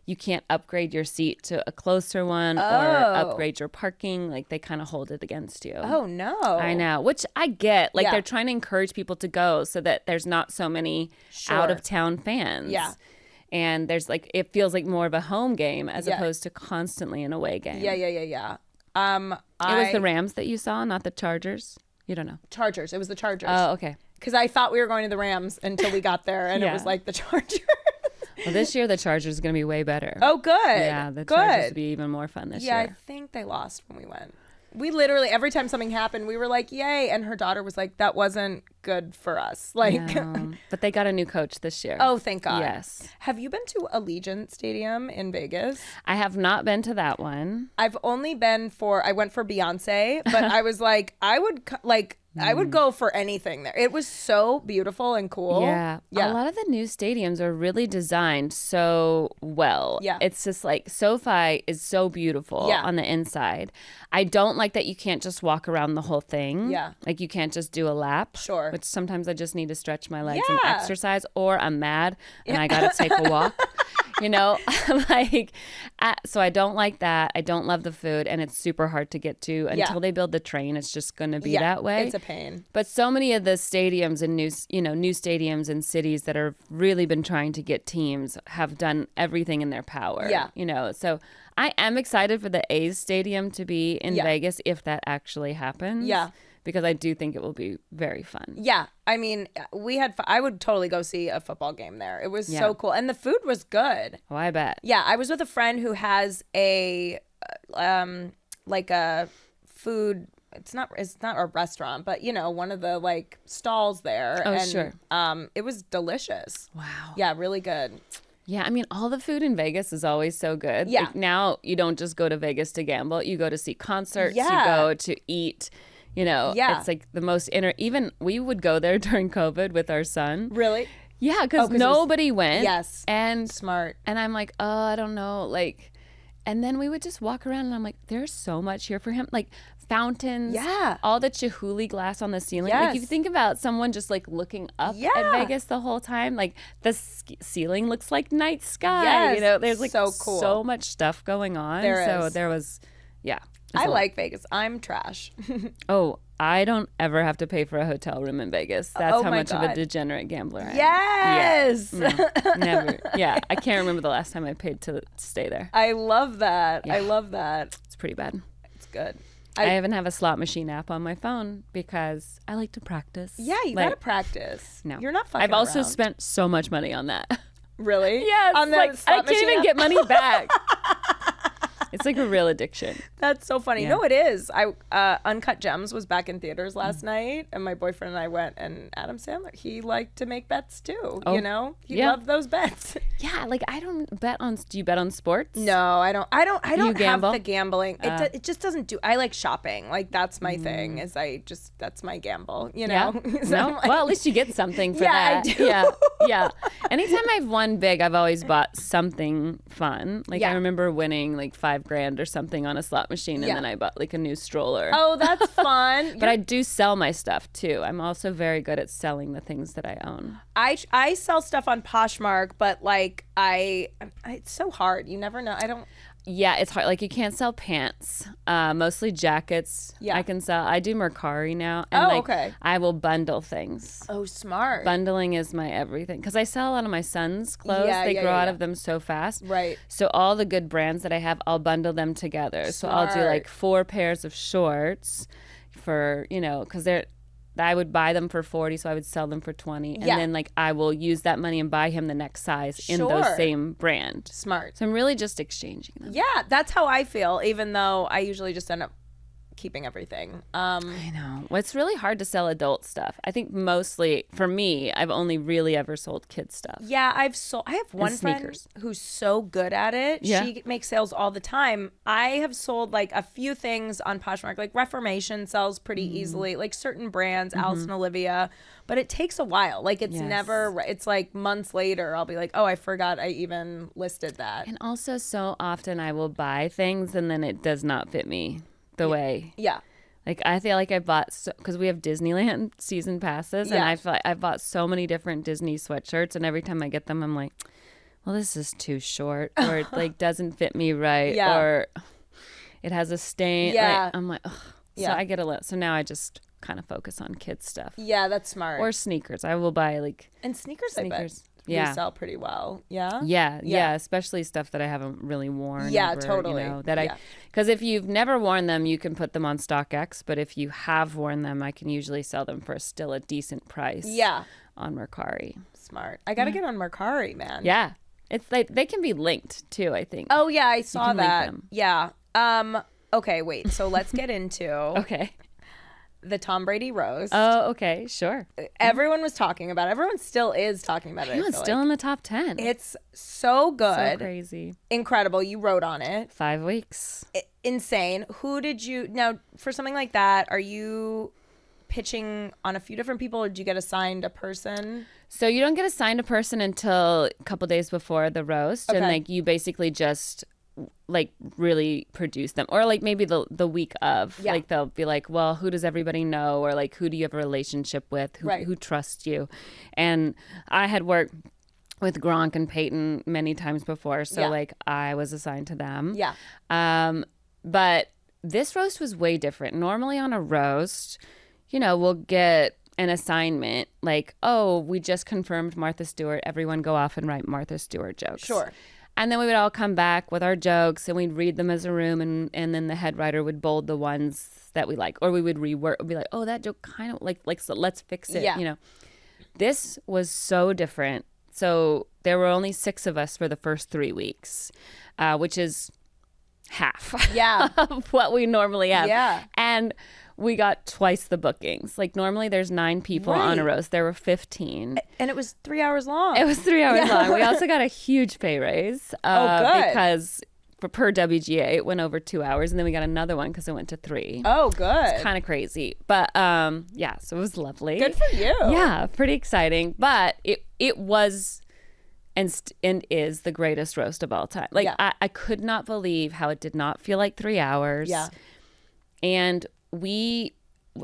you can't upgrade your seat to a closer one or upgrade your parking. Like, they kind of hold it against you.
Oh, no.
I know, which I get. Like, they're trying to encourage people to go so that there's not so many out-of-town fans.
Yeah.
And there's, like, it feels like more of a home game as opposed to constantly an away game.
Yeah.
It was the Rams that you saw, not the Chargers? You don't know.
Chargers. It was the Chargers.
Oh, okay.
Because I thought we were going to the Rams until we got there, and it was like the Chargers.
Well, this year the Chargers is going to be way better.
Oh, good.
Yeah, the Chargers will be even more fun this year.
Yeah, I think they lost when we went. We literally, every time something happened, we were like, yay. And her daughter was like, that wasn't good for us. Like,
No, but they got a new coach this year.
Oh, thank God.
Yes.
Have you been to Allegiant Stadium in Vegas?
I have not been to that one.
I've only been I went for Beyonce, but I was like, I would go for anything there. It was so beautiful and cool.
Yeah. A lot of the new stadiums are really designed so well.
Yeah.
It's just like SoFi is so beautiful on the inside. I don't like that you can't just walk around the whole thing.
Yeah.
Like, you can't just do a lap.
Sure.
Which sometimes I just need to stretch my legs and exercise, or I'm mad and I got to take a walk. So I don't like that. I don't love the food, and it's super hard to get to until they build the train. It's just going to be that way.
It's a pain.
But so many of the stadiums and new stadiums in cities that have really been trying to get teams have done everything in their power.
Yeah.
So I am excited for the A's stadium to be in Vegas if that actually happens.
Yeah.
Because I do think it will be very fun.
Yeah. I mean, I would totally go see a football game there. It was so cool. And the food was good.
Oh, I bet.
Yeah. I was with a friend who has a food. It's not a restaurant, but one of the stalls there.
Oh,
and,
sure.
It was delicious.
Wow.
Yeah. Really good.
Yeah, I mean, all the food in Vegas is always so good.
Yeah.
Like, now you don't just go to Vegas to gamble. You go to see concerts.
Yeah.
You go to eat.
Yeah.
It's like the most even we would go there during COVID with our son.
Really?
Yeah, because nobody went.
Yes.
And
smart.
And I'm like, oh, I don't know. Like, and then we would just walk around and I'm like, there's so much here for him. Like fountains.
Yeah.
All the Chihuly glass on the ceiling.
Yes.
Like, if you think about someone just like looking up at Vegas the whole time, like the ceiling looks like night sky.
Yes.
There's like
so cool.
so much stuff going on.
There is.
There was, yeah.
I like Vegas. I'm trash.
Oh, I don't ever have to pay for a hotel room in Vegas. That's how much of a degenerate gambler I am.
Yes.
Yeah. No, never. Yeah. I can't remember the last time I paid to stay there.
I love that.
Yeah.
I love that.
It's pretty bad.
It's good.
I even have a slot machine app on my phone because I like to practice.
Yeah, you gotta practice.
No.
You're not fucking
I've also
around.
spent so much money on that.
Really?
Yes.
On the
like,
slot
I can't
machine
even
app?
get money back. It's like a real addiction.
That's so funny.
Yeah.
No, it is. Uncut Gems was back in theaters last night, and my boyfriend and I went, and Adam Sandler, he liked to make bets too.
Oh,
He loved those bets.
Yeah, like I don't bet on. Do you bet on sports?
No, I don't have
gamble?
the gambling. It just doesn't do. I like shopping. Like that's my thing. That's my gamble.
Yeah.
So
No.
I'm like-
Well, at least you get something for
Yeah,
that.
I do.
Yeah. Yeah. Anytime I've won big, I've always bought something fun. Like
Yeah.
I remember winning like $5,000 or something on a slot machine, and
Yeah.
then I bought like a new stroller.
Oh, that's fun.
But I do sell my stuff too. I'm also very good at selling the things that I own.
I sell stuff on Poshmark, but like it's so hard. You never know. I don't.
Yeah, it's hard. Like you can't sell pants. Mostly jackets.
Yeah.
I can sell. I do Mercari now.
Oh,
And
okay.
I will bundle things.
Oh, smart.
Bundling is my everything because I sell a lot of my son's clothes.
Yeah,
They
yeah,
grow
yeah,
out
yeah.
of them so fast.
Right.
So all the good brands that I have, I'll bundle them together. So I'll do
Smart.
like 4 pairs of shorts for, because I would buy them for 40, so I would sell them for 20. And
Yeah.
then like I will use that money and buy him the next size in those
Sure.
same brand.
Smart.
So I'm really just exchanging them.
Yeah, that's how I feel. Even though I usually just end up keeping everything.
I know. Well, it's really hard to sell adult stuff. I think mostly for me, I've only really ever sold kids stuff.
Yeah, I have one friend
sneakers.
who's so good at it.
Yeah.
She makes sales all the time. I have sold like a few things on Poshmark. Like Reformation sells pretty easily. Like certain brands, Alice and Olivia, but it takes a while. Like it's
Yes.
never. It's like months later. I'll be like, oh, I forgot I even listed that.
And also so often I will buy things and then it does not fit me the way.
Yeah.
Like I feel like I bought because we have Disneyland season passes, and
Yeah.
I feel like I bought so many different Disney sweatshirts, and every time I get them, I'm like, well, this is too short, or it like doesn't fit me right,
Yeah.
or it has a stain.
Yeah.
Like, I'm like, ugh.
Yeah.
So I get a lot. So now I just kind of focus on kids stuff
Yeah, that's smart.
or sneakers. I will buy like
and sneakers. I bet
Yeah.
sell pretty well. Yeah.
yeah, especially stuff that I haven't really worn.
Yeah,
ever,
totally.
That
Yeah.
because if you've never worn them, you can put them on StockX. But if you have worn them, I can usually sell them for still a decent price.
Yeah.
On Mercari.
Smart. I gotta get on Mercari, man.
Yeah, it's like they can be linked too. I think.
Oh yeah, I saw
can link
that.
them.
Yeah. Okay, wait. So let's get into
Okay.
the Tom Brady roast.
Oh, okay, sure.
Everyone was talking about it. Everyone still is talking about it. I
It's
feel
still
like.
in the top 10.
It's so
so
good.
crazy.
Incredible. You wrote on it.
5 weeks.
Insane. Who did you now for something like that, are you pitching on a few different people or did you get assigned a person?
So you don't get assigned a person until a couple days before the roast, and
Okay.
like you basically just like really produce them, or like maybe the week of.
Yeah.
Like they'll be like, well, who does everybody know, or like who do you have a relationship with,
Right.
who trusts you. And I had worked with Gronk and Peyton many times before, so
Yeah.
like I was assigned to them.
Yeah.
But this roast was way different. Normally on a roast, we'll get an assignment like, oh, we just confirmed Martha Stewart. Everyone go off and write Martha Stewart jokes.
Sure.
And then we would all come back with our jokes and we'd read them as a room, and then the head writer would bold the ones that we like, or we would rework, be like, oh, that joke kind of like so let's fix it.
Yeah.
This was so different. So there were only 6 of us for the first 3 weeks, which is half
Yeah.
of what we normally have.
Yeah.
And we got twice the bookings. Like normally there's 9 people on a roast. There were 15.
And it was 3 hours long.
It was 3 hours long. We also got a huge pay raise.
Good.
Because per WGA, it went over 2 hours. And then we got another one because it went to 3.
Oh, good.
It's kind of crazy. But yeah, so it was lovely.
Good for you.
Yeah, pretty exciting. But it was and is the greatest roast of all time. Like I could not believe how it did not feel like 3 hours.
Yeah.
And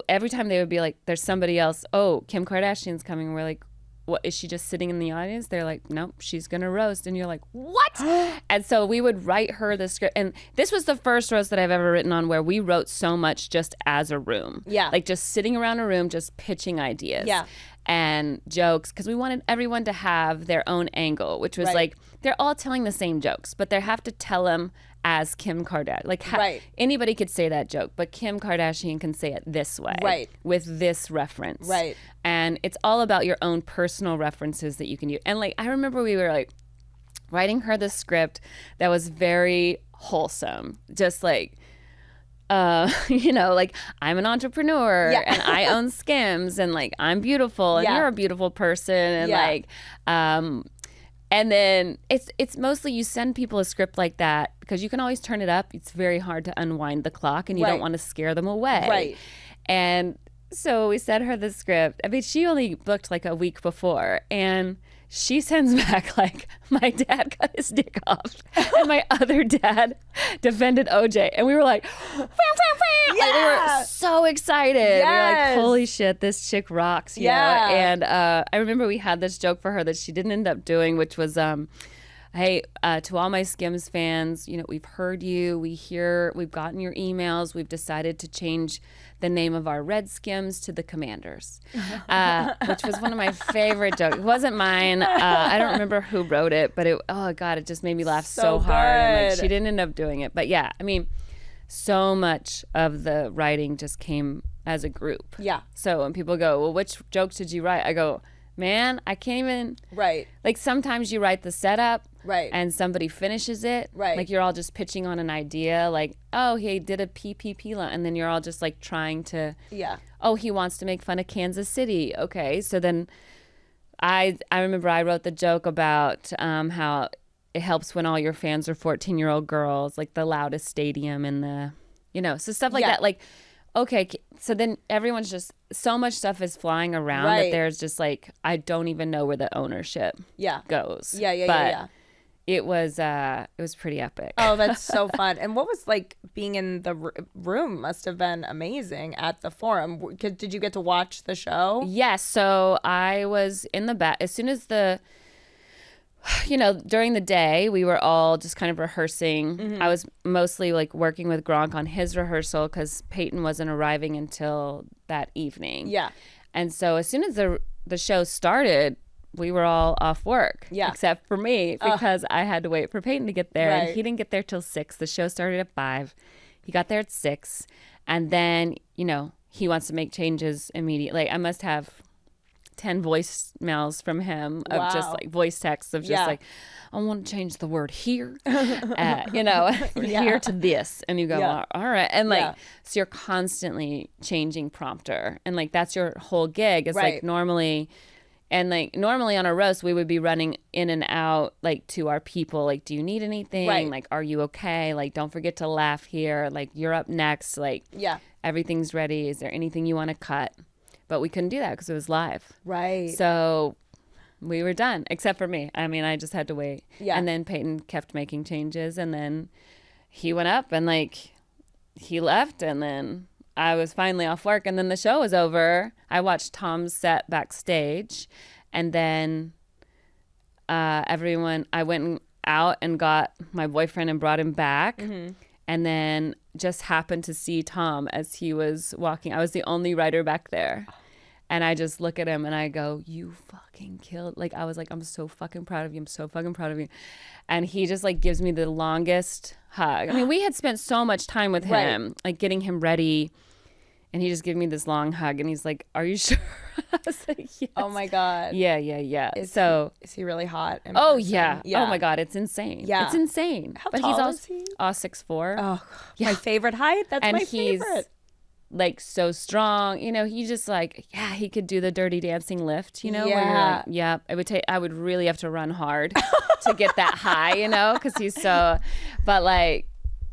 every time they would be like, there's somebody else. Oh, Kim Kardashian's coming. And we're like, what, is she just sitting in the audience? They're like, nope, she's going to roast. And you're like, what? And so we would write her the script. And this was the first roast that I've ever written on where we wrote so much just as a room.
Yeah.
Like just sitting around a room, just pitching ideas.
Yeah.
And jokes, because we wanted everyone to have their own angle, which was like, they're all telling the same jokes, but they have to tell them as Kim Kardashian. Like anybody could say that joke, but Kim Kardashian can say it this way, with this reference, and it's all about your own personal references that you can use. And like I remember we were like writing her the script that was very wholesome, just like you know, like I'm an entrepreneur and I own Skims and like I'm beautiful and you're a beautiful person and like and then it's mostly you send people a script like that because you can always turn it up. It's very hard to unwind the clock and you don't want to scare them away. Right. And so we sent her the script. I mean, she only booked like a week before and she sends back like, my dad cut his dick off and my other dad defended OJ. And we were like, like we were so excited. We were like, holy shit, this chick rocks. You know? And I remember we had this joke for her that she didn't end up doing, which was, hey, to all my Skims fans, you know, we've heard you. We've gotten your emails. We've decided to change the name of our red Skims to the Commanders, which was one of my favorite jokes. It wasn't mine. I don't remember who wrote it, but oh God, it just made me laugh so hard. And like, she didn't end up doing it. But yeah, I mean, so much of the writing just came as a group. Yeah. So when people go, well, which jokes did you write? I go, man, I can't even. Right. Like sometimes you write the setup. Right. And somebody finishes it. Right. Like you're all just pitching on an idea. Like, oh, he did a PPP line. And then you're all just like trying to. Yeah. Oh, he wants to make fun of Kansas City. Okay. So then I remember I wrote the joke about how it helps when all your fans are 14-year-old girls, like the loudest stadium in the, you know, so stuff like that. Like, okay, so then everyone's just, so much stuff is flying around that there's just like, I don't even know where the ownership goes. But it was pretty epic.
Oh, that's so fun. And what was like being in the room must have been amazing at the forum. Did you get to watch the show?
Yes. So I was in the back as soon as you know, during the day, we were all just kind of rehearsing. Mm-hmm. I was mostly like working with Gronk on his rehearsal because Peyton wasn't arriving until that evening. Yeah. And so as soon as the show started, we were all off work. Yeah. Except for me because I had to wait for Peyton to get there. Right. And he didn't get there till 6. The show started at 5. He got there at 6. And then, you know, he wants to make changes immediately. Like, I must have 10 voicemails from him of just like voice texts of just like, I want to change the word here, you know, here to this. And you go, well, all right. And like, so you're constantly changing prompter. And like, that's your whole gig is like normally on a roast, we would be running in and out like to our people. Like, do you need anything? Right. Like, are you okay? Like, don't forget to laugh here. Like, you're up next. Like, everything's ready. Is there anything you want to cut? But we couldn't do that because it was live. Right. So we were done, except for me. I mean, I just had to wait. Yeah. And then Peyton kept making changes. And then he went up and, like, he left. And then I was finally off work. And then the show was over. I watched Tom's set backstage. And then I went out and got my boyfriend and brought him back. Mm-hmm. And then just happened to see Tom as he was walking. I was the only writer back there. And I just look at him and I go, you fucking killed. Like, I was like, I'm so fucking proud of you. I'm so fucking proud of you. And he just like gives me the longest hug. I mean, we had spent so much time with him, like getting him ready. And he just gave me this long hug and he's like, are you sure? I was like, yes.
Oh my God.
Yeah. Is
he really hot?
Oh yeah. Oh my God. It's insane. Yeah. It's insane.
How tall is he?
6'4".
Oh, my favorite height. That's my favorite.
like so strong. You know, he just like, yeah, he could do the Dirty Dancing lift, you know, where you're like, yeah, I would really have to run hard to get that high, you know, because he's so, but like,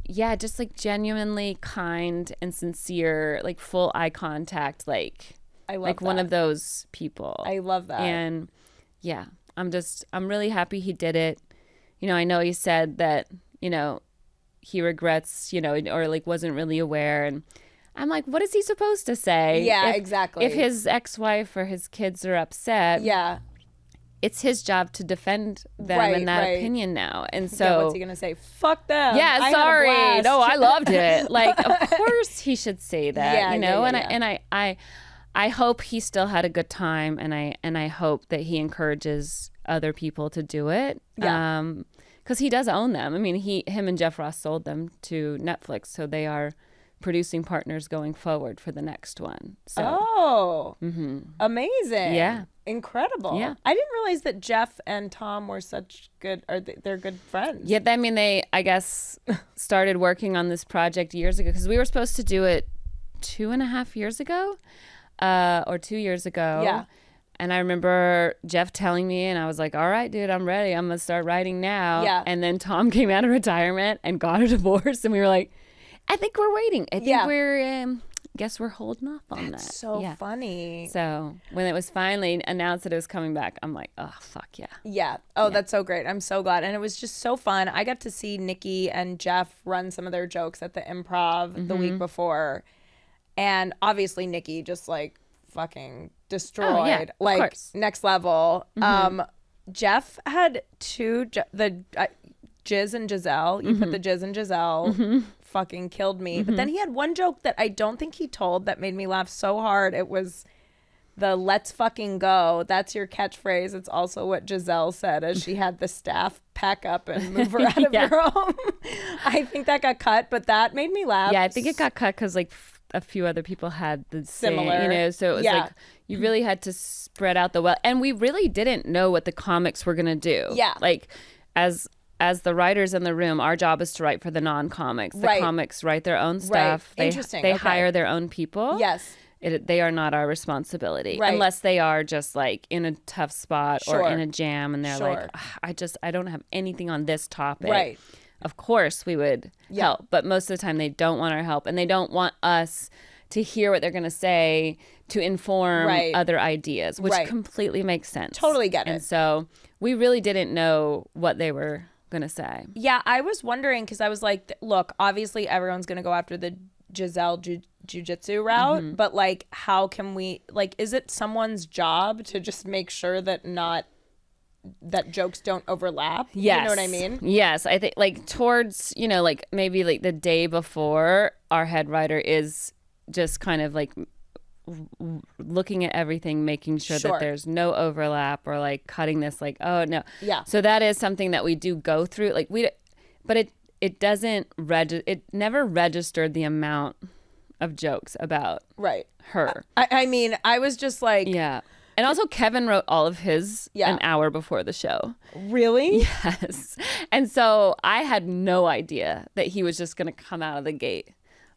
yeah, just like genuinely kind and sincere, like full eye contact, like,
I love
like
that.
one of those people.
I love that.
And yeah, I'm really happy he did it. You know, I know he said that, you know, he regrets, you know, or like wasn't really aware. And I'm like, what is he supposed to say?
Yeah, exactly.
If his ex-wife or his kids are upset,
yeah,
it's his job to defend them in that opinion now. And so,
yeah, what's he gonna say? Fuck them.
Yeah,
I
sorry.
Had a blast.
No, I loved it. Like, of course he should say that.
Yeah,
you know,
yeah.
I hope he still had a good time, and I hope that he encourages other people to do it.
Yeah.
Because he does own them. I mean, him and Jeff Ross sold them to Netflix, so they are producing partners going forward for the next one. So,
amazing.
Yeah.
Incredible.
Yeah.
I didn't realize that Jeff and Tom were such good, they're good friends.
Yeah, I mean, they, I guess, started working on this project years ago, because we were supposed to do it 2.5 years ago, or 2 years ago.
Yeah.
And I remember Jeff telling me, and I was like, all right, dude, I'm ready. I'm going to start writing now.
Yeah.
And then Tom came out of retirement and got a divorce. And we were like, I think we're waiting. I think guess we're holding off on that.
So funny.
So when it was finally announced that it was coming back, I'm like, oh, fuck yeah.
Yeah. Oh, that's so great. I'm so glad. And it was just so fun. I got to see Nikki and Jeff run some of their jokes at the Improv the week before. And obviously Nikki just like fucking destroyed, like
course.
next level. Jeff had the Jizz and Giselle. You put the Jizz and Giselle, fucking killed me. But then he had one joke that I don't think he told that made me laugh so hard. It was the "let's fucking go." That's your catchphrase. It's also what Giselle said as she had the staff pack up and move her out of her home. I think that got cut, but that made me laugh.
Yeah, I think it got cut because like a few other people had the
Similar.
same, you know, so it was like you really had to spread out the and we really didn't know what the comics were gonna do.
Yeah.
Like as the writers in the room, our job is to write for the non-comics. The comics write their own stuff.
Right. Interesting.
They hire their own people.
Yes.
They are not our responsibility,
Right.
unless they are just like in a tough spot or
Sure.
in a jam, and they're
Sure.
like, I don't have anything on this topic.
Right.
Of course, we would help, but most of the time they don't want our help, and they don't want us to hear what they're going to say to inform other ideas, which completely makes sense.
Totally get it.
And so we really didn't know what they were going to say.
Yeah, I was wondering because I was like, look, obviously everyone's going to go after the Giselle jiu-jitsu route, but like, how can we, like, is it someone's job to just make sure that jokes don't overlap?
Yes.
You know what I mean?
Yes. I think like towards, you know, like maybe like the day before, our head writer is just kind of like looking at everything, making sure that there's no overlap or like cutting this like, oh no.
Yeah.
So that is something that we do go through. Like but it doesn't it never registered the amount of jokes about her.
I mean, I was just like,
yeah. And also Kevin wrote all of his an hour before the show.
Really?
Yes. And so I had no idea that he was just going to come out of the gate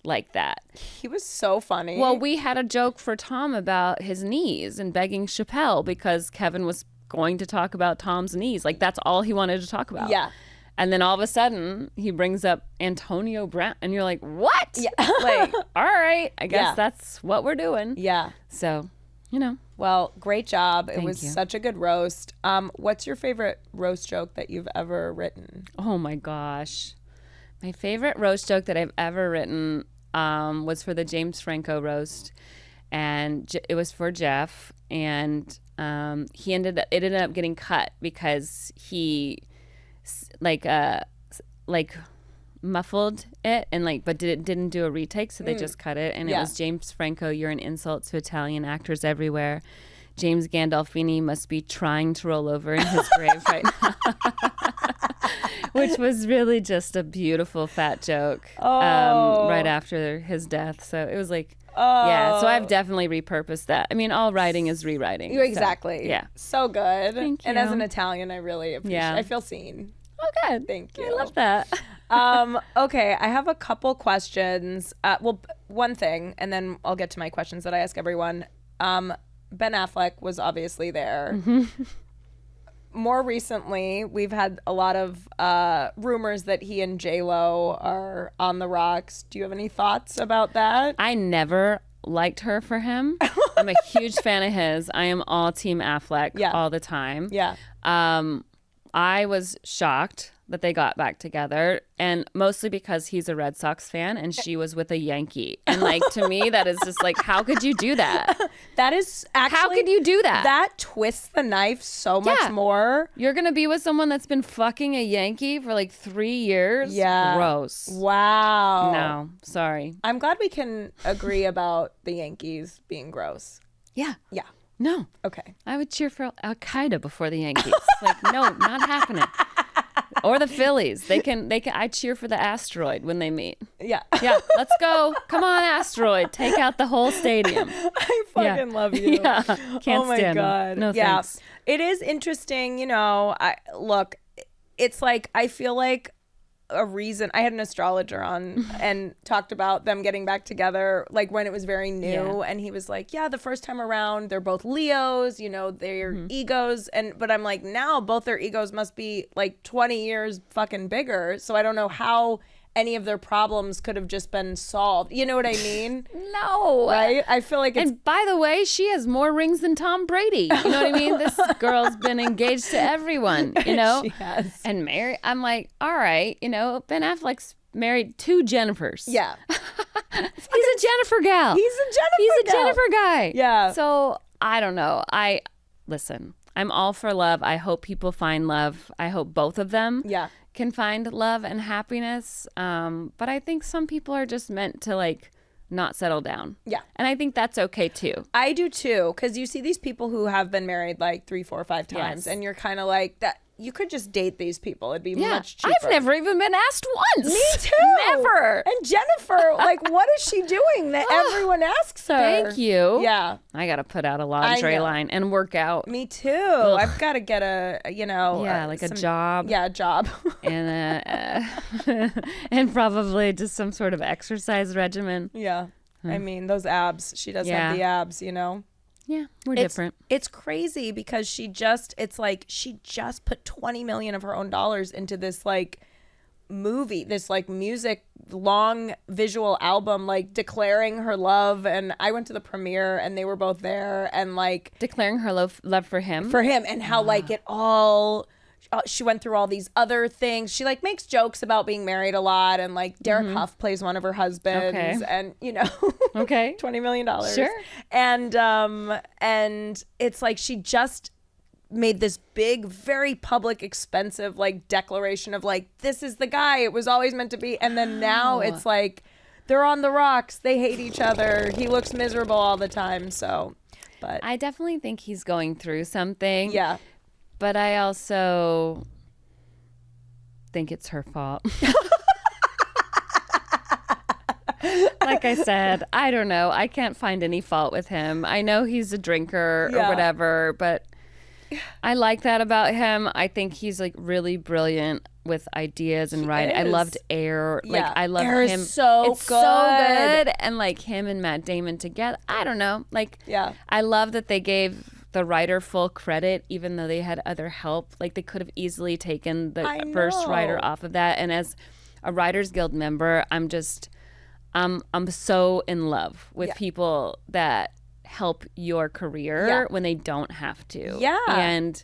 like that.
He was so funny.
Well, we had a joke for Tom about his knees and begging Chappelle because Kevin was going to talk about Tom's knees. Like that's all he wanted to talk about.
Yeah.
And then all of a sudden he brings up Antonio Brown and you're like, what?
Yeah.
Like, all right, I guess that's what we're doing.
Yeah.
So, you know.
Well, great job. It was
you.
such a good roast. What's your favorite roast joke that you've ever written?
Oh my gosh. My favorite roast joke that I've ever written was for the James Franco roast, and it was for Jeff, and it ended up getting cut because he like muffled it and like but didn't do a retake, so they just cut it, and it was James Franco, you're an insult to Italian actors everywhere. James Gandolfini must be trying to roll over in his grave right now. Which was really just a beautiful fat joke right after his death. So it was like, yeah. So I've definitely repurposed that. I mean, all writing is rewriting.
Exactly.
So, yeah.
So good.
Thank
And as
you.
an Italian, I really appreciate it. I feel seen.
Oh, good.
Thank you.
I love that.
Okay, I have a couple questions. One thing, and then I'll get to my questions that I ask everyone. Ben Affleck was obviously there. More recently, we've had a lot of rumors that he and J-Lo are on the rocks. Do you have any thoughts about that?
I never liked her for him. I'm a huge fan of his. I am all Team Affleck all the time.
Yeah.
I was shocked that they got back together, and mostly because he's a Red Sox fan and she was with a Yankee. And like, to me, that is just like, how could you do that?
That is actually...
How could you do that?
That twists the knife so much more.
You're going to be with someone that's been fucking a Yankee for like 3 years?
Yeah.
Gross.
Wow.
No, sorry.
I'm glad we can agree about the Yankees being gross.
Yeah.
Yeah.
No.
Okay.
I would cheer for Al Qaeda before the Yankees. Like, no, not happening. Or the Phillies. They can. I cheer for the asteroid when they meet.
Yeah.
Yeah. Let's go. Come on, asteroid. Take out the whole stadium.
I fucking love you.
Yeah. Can't
oh my
stand
God.
them. No
yeah.
thanks.
It is interesting, look, it's like, I feel like a reason I had an astrologer on and talked about them getting back together like when it was very new, and he was like, yeah, the first time around they're both Leos, their egos, but I'm like, now both their egos must be like 20 years fucking bigger, so I don't know how any of their problems could have just been solved. You know what I mean?
No.
Right? I feel like it's...
And by the way, she has more rings than Tom Brady. You know what I mean? This girl's been engaged to everyone,
She has.
And married. I'm like, all right, Ben Affleck's married 2 Jennifers.
Yeah.
He's a Jennifer gal.
He's a
Jennifer guy.
Yeah.
So I don't know. Listen, I'm all for love. I hope people find love. I hope both of them can find love and happiness. But I think some people are just meant to like not settle down. Yeah. And I think that's okay too.
I do too. Because you see these people who have been married like 3, 4, 5 times, and you're kind of like that. You could just date these people. It'd be much cheaper.
I've never even been asked once.
Me too.
Never.
And Jennifer, like, what is she doing that everyone asks her?
Thank you.
Yeah.
I got to put out a lingerie line and work out.
Me too. I've got to get a
job.
Yeah, a job.
And and probably just some sort of exercise regimen.
Yeah. I mean, those abs. She does have the abs,
Yeah, we're different.
It's crazy because she just put 20 million of her own dollars into this like movie, this like music long visual album, like declaring her love. And I went to the premiere and they were both there and like
declaring her love for him,
and how like it all. She went through all these other things. She like makes jokes about being married a lot, and like Derek Huff plays one of her husbands, and
okay,
$20 million,
sure,
and it's like she just made this big, very public, expensive like declaration of like, this is the guy it was always meant to be, and then now it's like they're on the rocks, they hate each other, he looks miserable all the time. So, but
I definitely think he's going through something.
Yeah.
But I also think it's her fault. Like I said, I don't know. I can't find any fault with him. I know he's a drinker or whatever, but I like that about him. I think he's like really brilliant with ideas and writing. I loved Air.
Yeah.
Like I love
Air
him.
Is so
it's
good.
so good. And like him and Matt Damon together. I don't know. Like I love that they gave the writer full credit, even though they had other help. Like they could have easily taken the first writer off of that. And as a Writers Guild member, I'm so in love with people that help your career when they don't have to. Yeah. And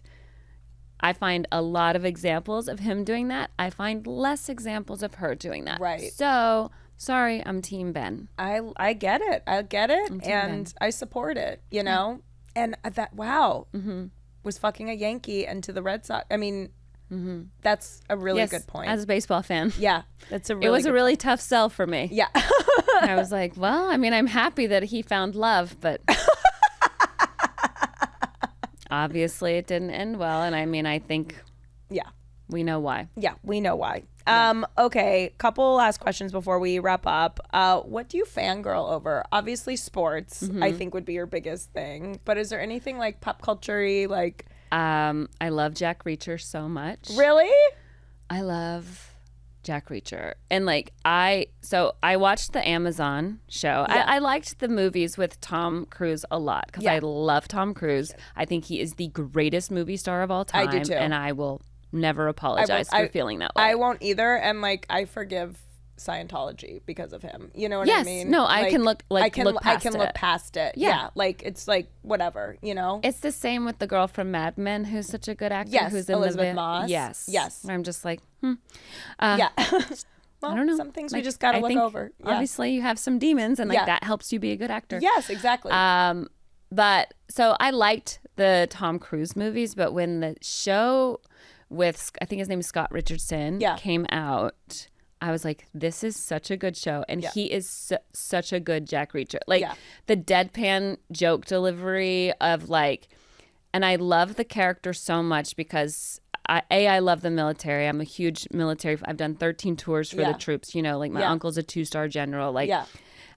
I find a lot of examples of him doing that. I find less examples of her doing that. Right. So sorry, I'm Team Ben.
I get it. I get it. And Ben. I support it, know? And that, was fucking a Yankee into the Red Sox. I mean, that's a really good point.
As a baseball fan.
Yeah, that's
it was a really tough sell for me.
Yeah.
I was like, well, I mean, I'm happy that he found love, but obviously it didn't end well. And I mean, I think we know why.
Yeah, we know why. Okay, couple last questions before we wrap up. What do you fangirl over? Obviously sports, I think would be your biggest thing. But is there anything like pop culture-y, like...
I love Jack Reacher so much.
Really?
I love Jack Reacher. And like I watched the Amazon show.
Yeah.
I liked the movies with Tom Cruise a lot because I love Tom Cruise. I think he is the greatest movie star of all time.
I do too.
And I will never apologize for feeling that way.
I won't either. And like I forgive Scientology because of him. You know what I mean?
No, I can look
I can
look past
look past it.
Yeah.
Yeah. Like it's like whatever, you know?
It's the same with the girl from Mad Men who's such a good actor.
Yes,
Who's in
Elizabeth Moss.
Yes.
Yes.
I'm just like,
Yeah. Well,
I don't know.
Some things we
Like,
just gotta
I
look
think
over. Yeah.
Obviously, you have some demons, and like that helps you be a good actor.
Yes, exactly.
But so I liked the Tom Cruise movies, but when the show with I think his name is Scott Richardson came out, I was like, this is such a good show, and he is such a good Jack Reacher. Like the deadpan joke delivery of like, and I love the character so much because. I love the military. I'm a huge military. I've done 13 tours for the troops. You know, like my uncle's a 2-star general. Like,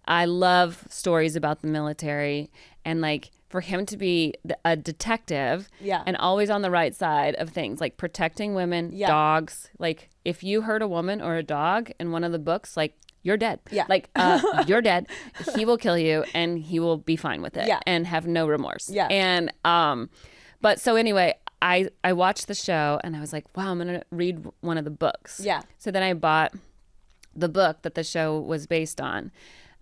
I love stories about the military, and like for him to be a detective and always on the right side of things, like protecting women, dogs. Like if you hurt a woman or a dog in one of the books, like you're dead.
Yeah.
Like you're dead. He will kill you, and he will be fine with it and have no remorse.
Yeah.
And but so anyway. I watched the show and I was like, wow, I'm going to read one of the books.
Yeah.
So then I bought the book that the show was based on.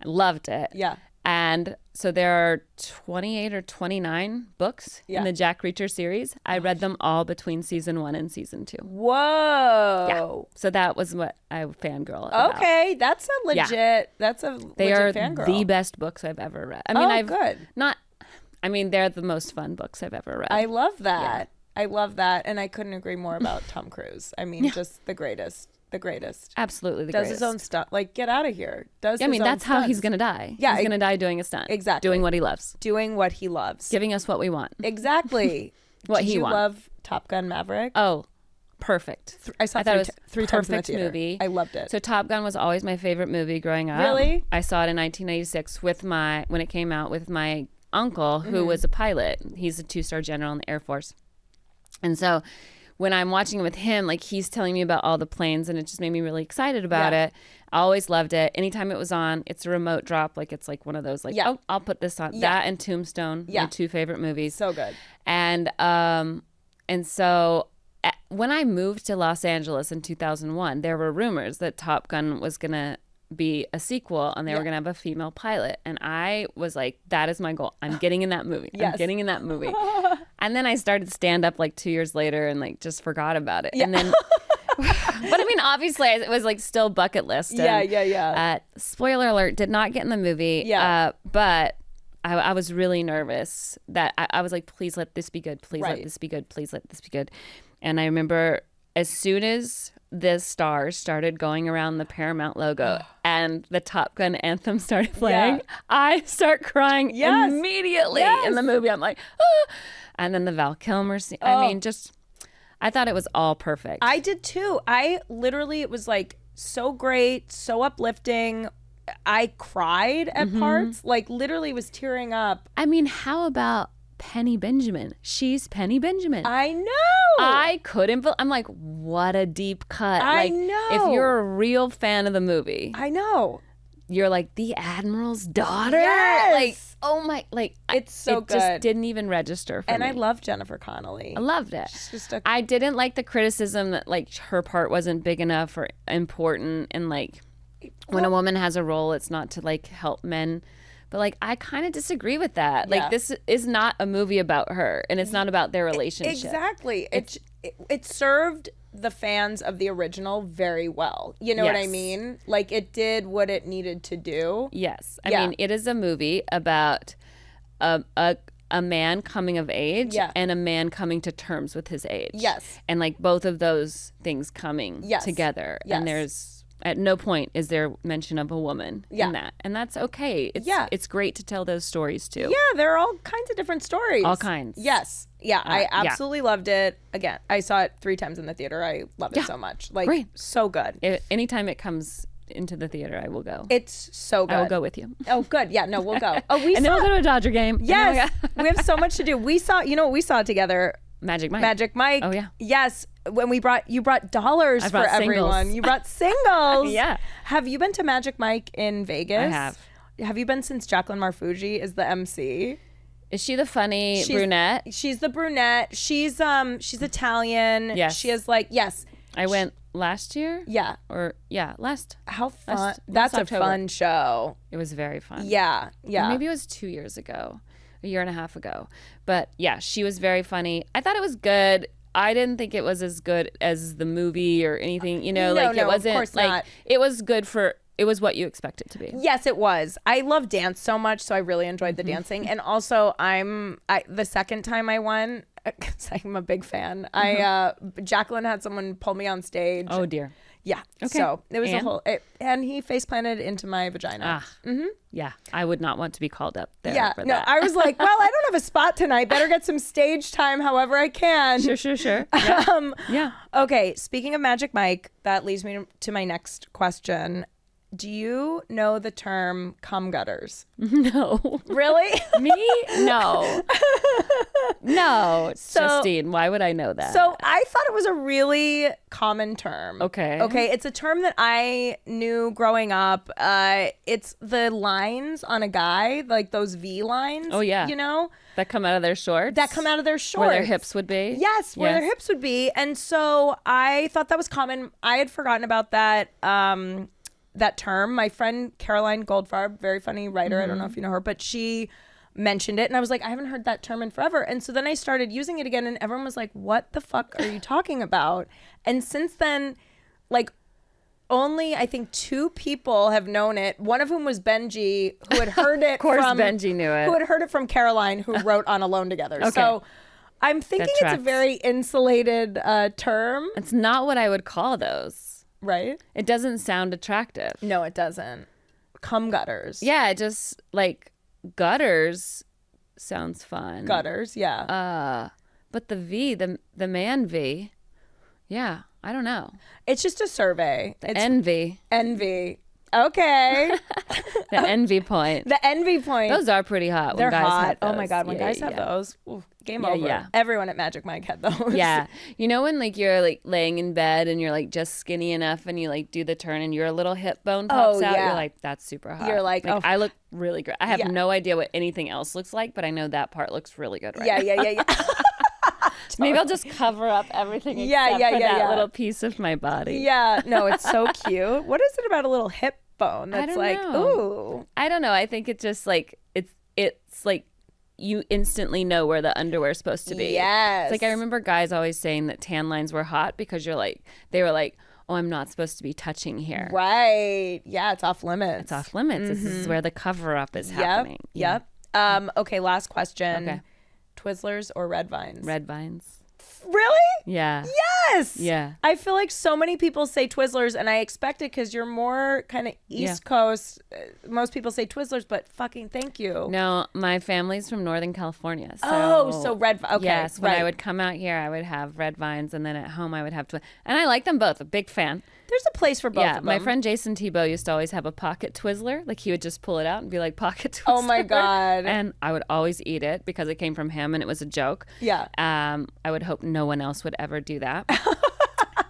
I loved it.
Yeah.
And so there are 28 or 29 books in the Jack Reacher series. I read them all between season 1 and season 2.
Whoa.
Yeah. So that was what I fangirl about.
Okay. That's a legit, that's a
They are
legit fangirl.
the best books I've ever read. I mean,
good.
They're the most fun books I've ever read.
I love that. I love that. And I couldn't agree more about Tom Cruise. I mean, just the greatest. The greatest.
Absolutely the
Does
greatest.
his own stunt. Like, get out of here. Does his own
that's how he's
stunts.
going to die.
Yeah.
He's going to die doing a stunt.
Exactly.
Doing what he loves.
Doing what he loves.
Giving us what we want.
Exactly.
What
Did
he
you
wants.
love Top Gun Maverick?
Oh, perfect.
I saw
thought it was
three times in the
perfect
theater.
movie.
I loved it.
So Top Gun was always my favorite movie growing up.
Really?
I saw it in 1986 when it came out with my uncle who was a pilot. He's a 2-star general in the Air Force. And so when I'm watching it with him, like he's telling me about all the planes and it just made me really excited about it. I always loved it. Anytime it was on, it's a remote drop. Like it's like one of those like, oh, I'll put this on. That and Tombstone, my 2 favorite movies.
So good.
And so when I moved to Los Angeles in 2001, there were rumors that Top Gun was going to be a sequel and they were going to have a female pilot. And I was like, that is my goal. I'm getting in that movie. I'm getting in that movie. And then I started stand up like 2 years later and like just forgot about it. And then, but I mean, obviously it was like still bucket list. And, spoiler alert, did not get in the movie. But I was really nervous that I was like, please let this be good. Please let this be good. Please let this be good. And I remember as soon as the stars started going around the Paramount logo and the Top Gun anthem started playing, I start crying immediately in the movie. I'm like, ah. And then the Val Kilmer scene. I mean, I thought it was all perfect.
I did too. It was like so great, so uplifting. I cried at parts, like literally was tearing up.
I mean, how about Penny Benjamin? She's Penny Benjamin.
I know.
I couldn't. I'm like, what a deep cut.
I
like,
know.
If you're a real fan of the movie,
I know.
You're like the Admiral's daughter.
Yes.
Like, oh my, like
it's so
it
good.
Just didn't even register for me.
And I love Jennifer Connelly.
I loved it.
She's just
I didn't like the criticism that like her part wasn't big enough or important, and like when a woman has a role, it's not to like help men. But like I kind of disagree with that. Like this is not a movie about her, and it's not about their relationship.
Exactly. It served the fans of the original very well. You know what I mean? Like it did what it needed to do.
Yes. I mean, it is a movie about a man coming of age and a man coming to terms with his age.
Yes.
And like both of those things coming together.
Yes.
And there's at no point is there mention of a woman in that. And that's okay. It's great to tell those stories too.
Yeah, there are all kinds of different stories.
All kinds.
Yes. Yeah, I absolutely loved it. Again, I saw it 3 times in the theater. I love it so much. Like, so good.
Anytime it comes into the theater, I will go.
It's so good.
I will go with you.
Oh, good. Yeah, no, we'll go. Oh,
then we'll go to a Dodger game.
Yes. We have so much to do. We saw, you know what we saw together?
Magic Mike.
Magic Mike.
Oh, yeah.
Yes. When you brought dollars for everyone.
singles.
You brought singles.
Yeah.
Have you been to Magic Mike in Vegas?
I have.
Have you been since Jacqueline Marfuji is the MC?
Is she the funny brunette?
She's the brunette. She's Italian.
Yes.
She is like, yes.
I went last year.
Yeah.
Last.
How fun.
Last
That's a
October.
fun show.
It was very fun.
Yeah. Yeah.
Or maybe it was 2 years ago, a year and a half ago. But yeah, she was very funny. I thought it was good. I didn't think it was as good as the movie or anything, it wasn't
of course
like
not.
It was good it was what you expect it to be.
Yes, it was. I love dance so much, so I really enjoyed the dancing. And also, the second time I won, because I'm a big fan, Jacqueline had someone pull me on stage.
Oh, dear.
Yeah.
Okay.
So it was and he face planted into my vagina.
Yeah. I would not want to be called up there
Yeah.
for
No,
that.
I was like, well, I don't have a spot tonight. Better get some stage time however I can.
Sure. Yeah. Yeah.
Okay. Speaking of Magic Mike, that leads me to my next question. Do you know the term cum gutters?
No.
Really?
Me? No. No. Justine, why would I know that?
So I thought it was a really common term.
Okay.
Okay. It's a term that I knew growing up. It's the lines on a guy, like those V lines.
Oh, yeah. That come out of their shorts?
That come out of their shorts.
Where their hips would be?
Yes, where their hips would be. And so I thought that was common. I had forgotten about that. That term. My friend Caroline Goldfarb, very funny writer. I don't know if you know her, but she mentioned it and I was like, I haven't heard that term in forever. And so then I started using it again and everyone was like, what the fuck are you talking about? And since then, like, only I think 2 people have known it. One of whom was Benji, who had heard it.
Of course, Benji knew it.
Who had heard it from Caroline, who wrote on Alone Together.
Okay.
So I'm thinking it's a
tracks.
very insulated term,
It's not what I would call those.
right?
It doesn't sound attractive.
No, it doesn't. Cum gutters.
Yeah, it just like gutters sounds fun.
Gutters, yeah.
But the V, the man V, yeah, I don't know.
It's just a survey.
The
It's
envy,
envy. Okay.
the envy point.
The envy point.
Those are pretty hot.
They're
when guys
hot.
Have
Oh
those.
my God. When
Yeah,
guys
yeah,
have
yeah.
those, ooh, game
Yeah,
over.
yeah.
Everyone at Magic Mike had those.
Yeah. When like you're like laying in bed and you're like just skinny enough and you like do the turn and your little hip bone pops out,
yeah.
you're like, that's super hot.
You're like, oh.
I look really great. I have
Yeah.
no idea what anything else looks like, but I know that part looks really good right now.
Yeah.
Maybe I'll just cover up everything except
Yeah,
for that
yeah.
little piece of my body.
Yeah. No, it's so cute. What is it about a little hip bone that's
don't
like,
know.
ooh?
I don't know. I think it's just like it's like you instantly know where the underwear's supposed to be.
Yes.
It's like I remember guys always saying that tan lines were hot because they were like, oh, I'm not supposed to be touching here.
Right. Yeah, it's off limits.
It's off limits. This is where the cover up is happening.
Yep. Okay, last question.
Okay.
Twizzlers or red vines?
Red vines.
Really?
Yeah.
Yes.
Yeah.
I feel like so many people say Twizzlers, and I expect it because you're more kind of East Coast. Most people say Twizzlers, but fucking thank you.
No, my family's from Northern California. So
so red. Okay.
yes, when
right.
I would come out here, I would have red vines, and then at home I would have and I like them both. A big fan.
There's a place for both of them.
My friend Jason Tebow used to always have a pocket Twizzler. Like he would just pull it out and be like pocket Twizzler.
Oh my God.
And I would always eat it because it came from him and it was a joke.
Yeah.
I would hope no one else would ever do that.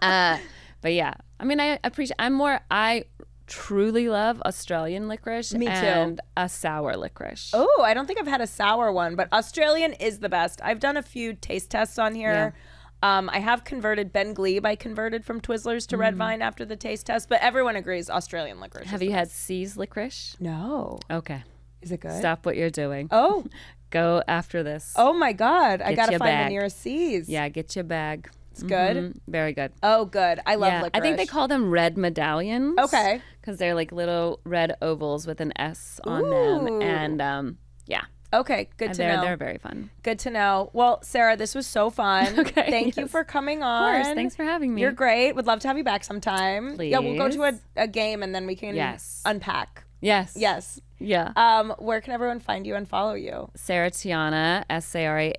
But yeah, I mean, I truly love Australian licorice.
Me too.
And a sour licorice.
Oh, I don't think I've had a sour one, but Australian is the best. I've done a few taste tests on here. I have converted Ben Glebe. I converted from Twizzlers to red vine after the taste test, but everyone agrees Australian licorice.
Have you had C's licorice?
No.
Okay.
Is it good?
Stop what you're doing.
Oh.
Go after this.
Oh my God. I
Get
gotta
your
find
bag.
the nearest C's.
Yeah, get your bag.
It's good.
Very good.
Oh, good. I love
Yeah,
licorice.
I think they call them red medallions.
Okay.
Because they're like little red ovals with an S on them.
Ooh.
And yeah.
Okay, good to know.
They're very fun.
Good to know. Well, Sarah, this was so fun.
Okay,
Thank you
yes.
for coming
Of
on.
course. Thanks for having me.
You're great. Would love to have you back sometime. Yeah, we'll go to
Please.
a game and then we can
Yes.
unpack.
Yes.
Yes.
Yeah.
Where can everyone find you and follow you?
Sarah Tiana, Sarah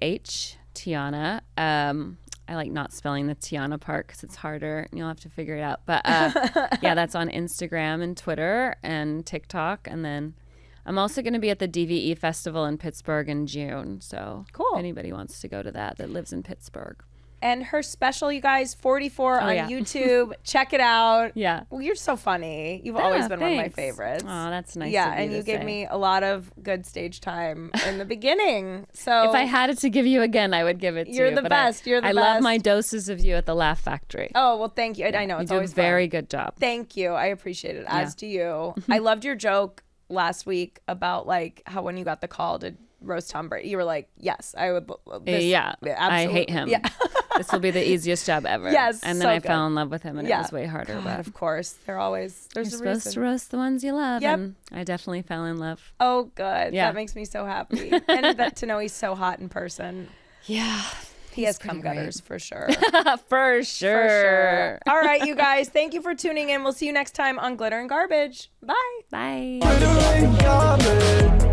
Tiana. I like not spelling the Tiana part because it's harder and you'll have to figure it out. But yeah, that's on Instagram and Twitter and TikTok. And then I'm also going to be at the DVE Festival in Pittsburgh in June. So
Cool.
if anybody wants to go to that lives in Pittsburgh.
And her special, you guys, 44 on
yeah.
YouTube. Check it out.
Yeah.
Well, you're so funny. You've always been one of my
Thanks.
favorites.
Oh, that's nice.
Yeah,
of you
and
to
you gave
say.
me a lot of good stage time in the beginning. So
If I had it to give you again, I would give it to you.
You're the
but
best. You're the
I
best.
love my doses of you at the Laugh Factory.
Oh, well, thank you. I know
You
it's
do a
always
very
fun.
good job.
Thank you. I appreciate it. As do you. I loved your joke last week about like how when you got the call to roast Tom Brady, you were like, "Yes, I would."
Yeah,
absolutely.
I hate him.
Yeah.
This will be the easiest job ever.
Yes,
and then
so
I
good.
fell in love with him, and
Yeah.
it was way harder.
God,
But
of course, there's
you're
a
supposed
reason.
to roast the ones you love,
Yep.
and I definitely fell in love.
Oh, good.
Yeah.
That makes me so happy. And that to know he's so hot in person.
Yeah,
He has
pretty
cum gutters for sure.
for sure.
For sure. All right, you guys. Thank you for tuning in. We'll see you next time on Glitter and Garbage. Bye.
Bye.
Glitter and garbage.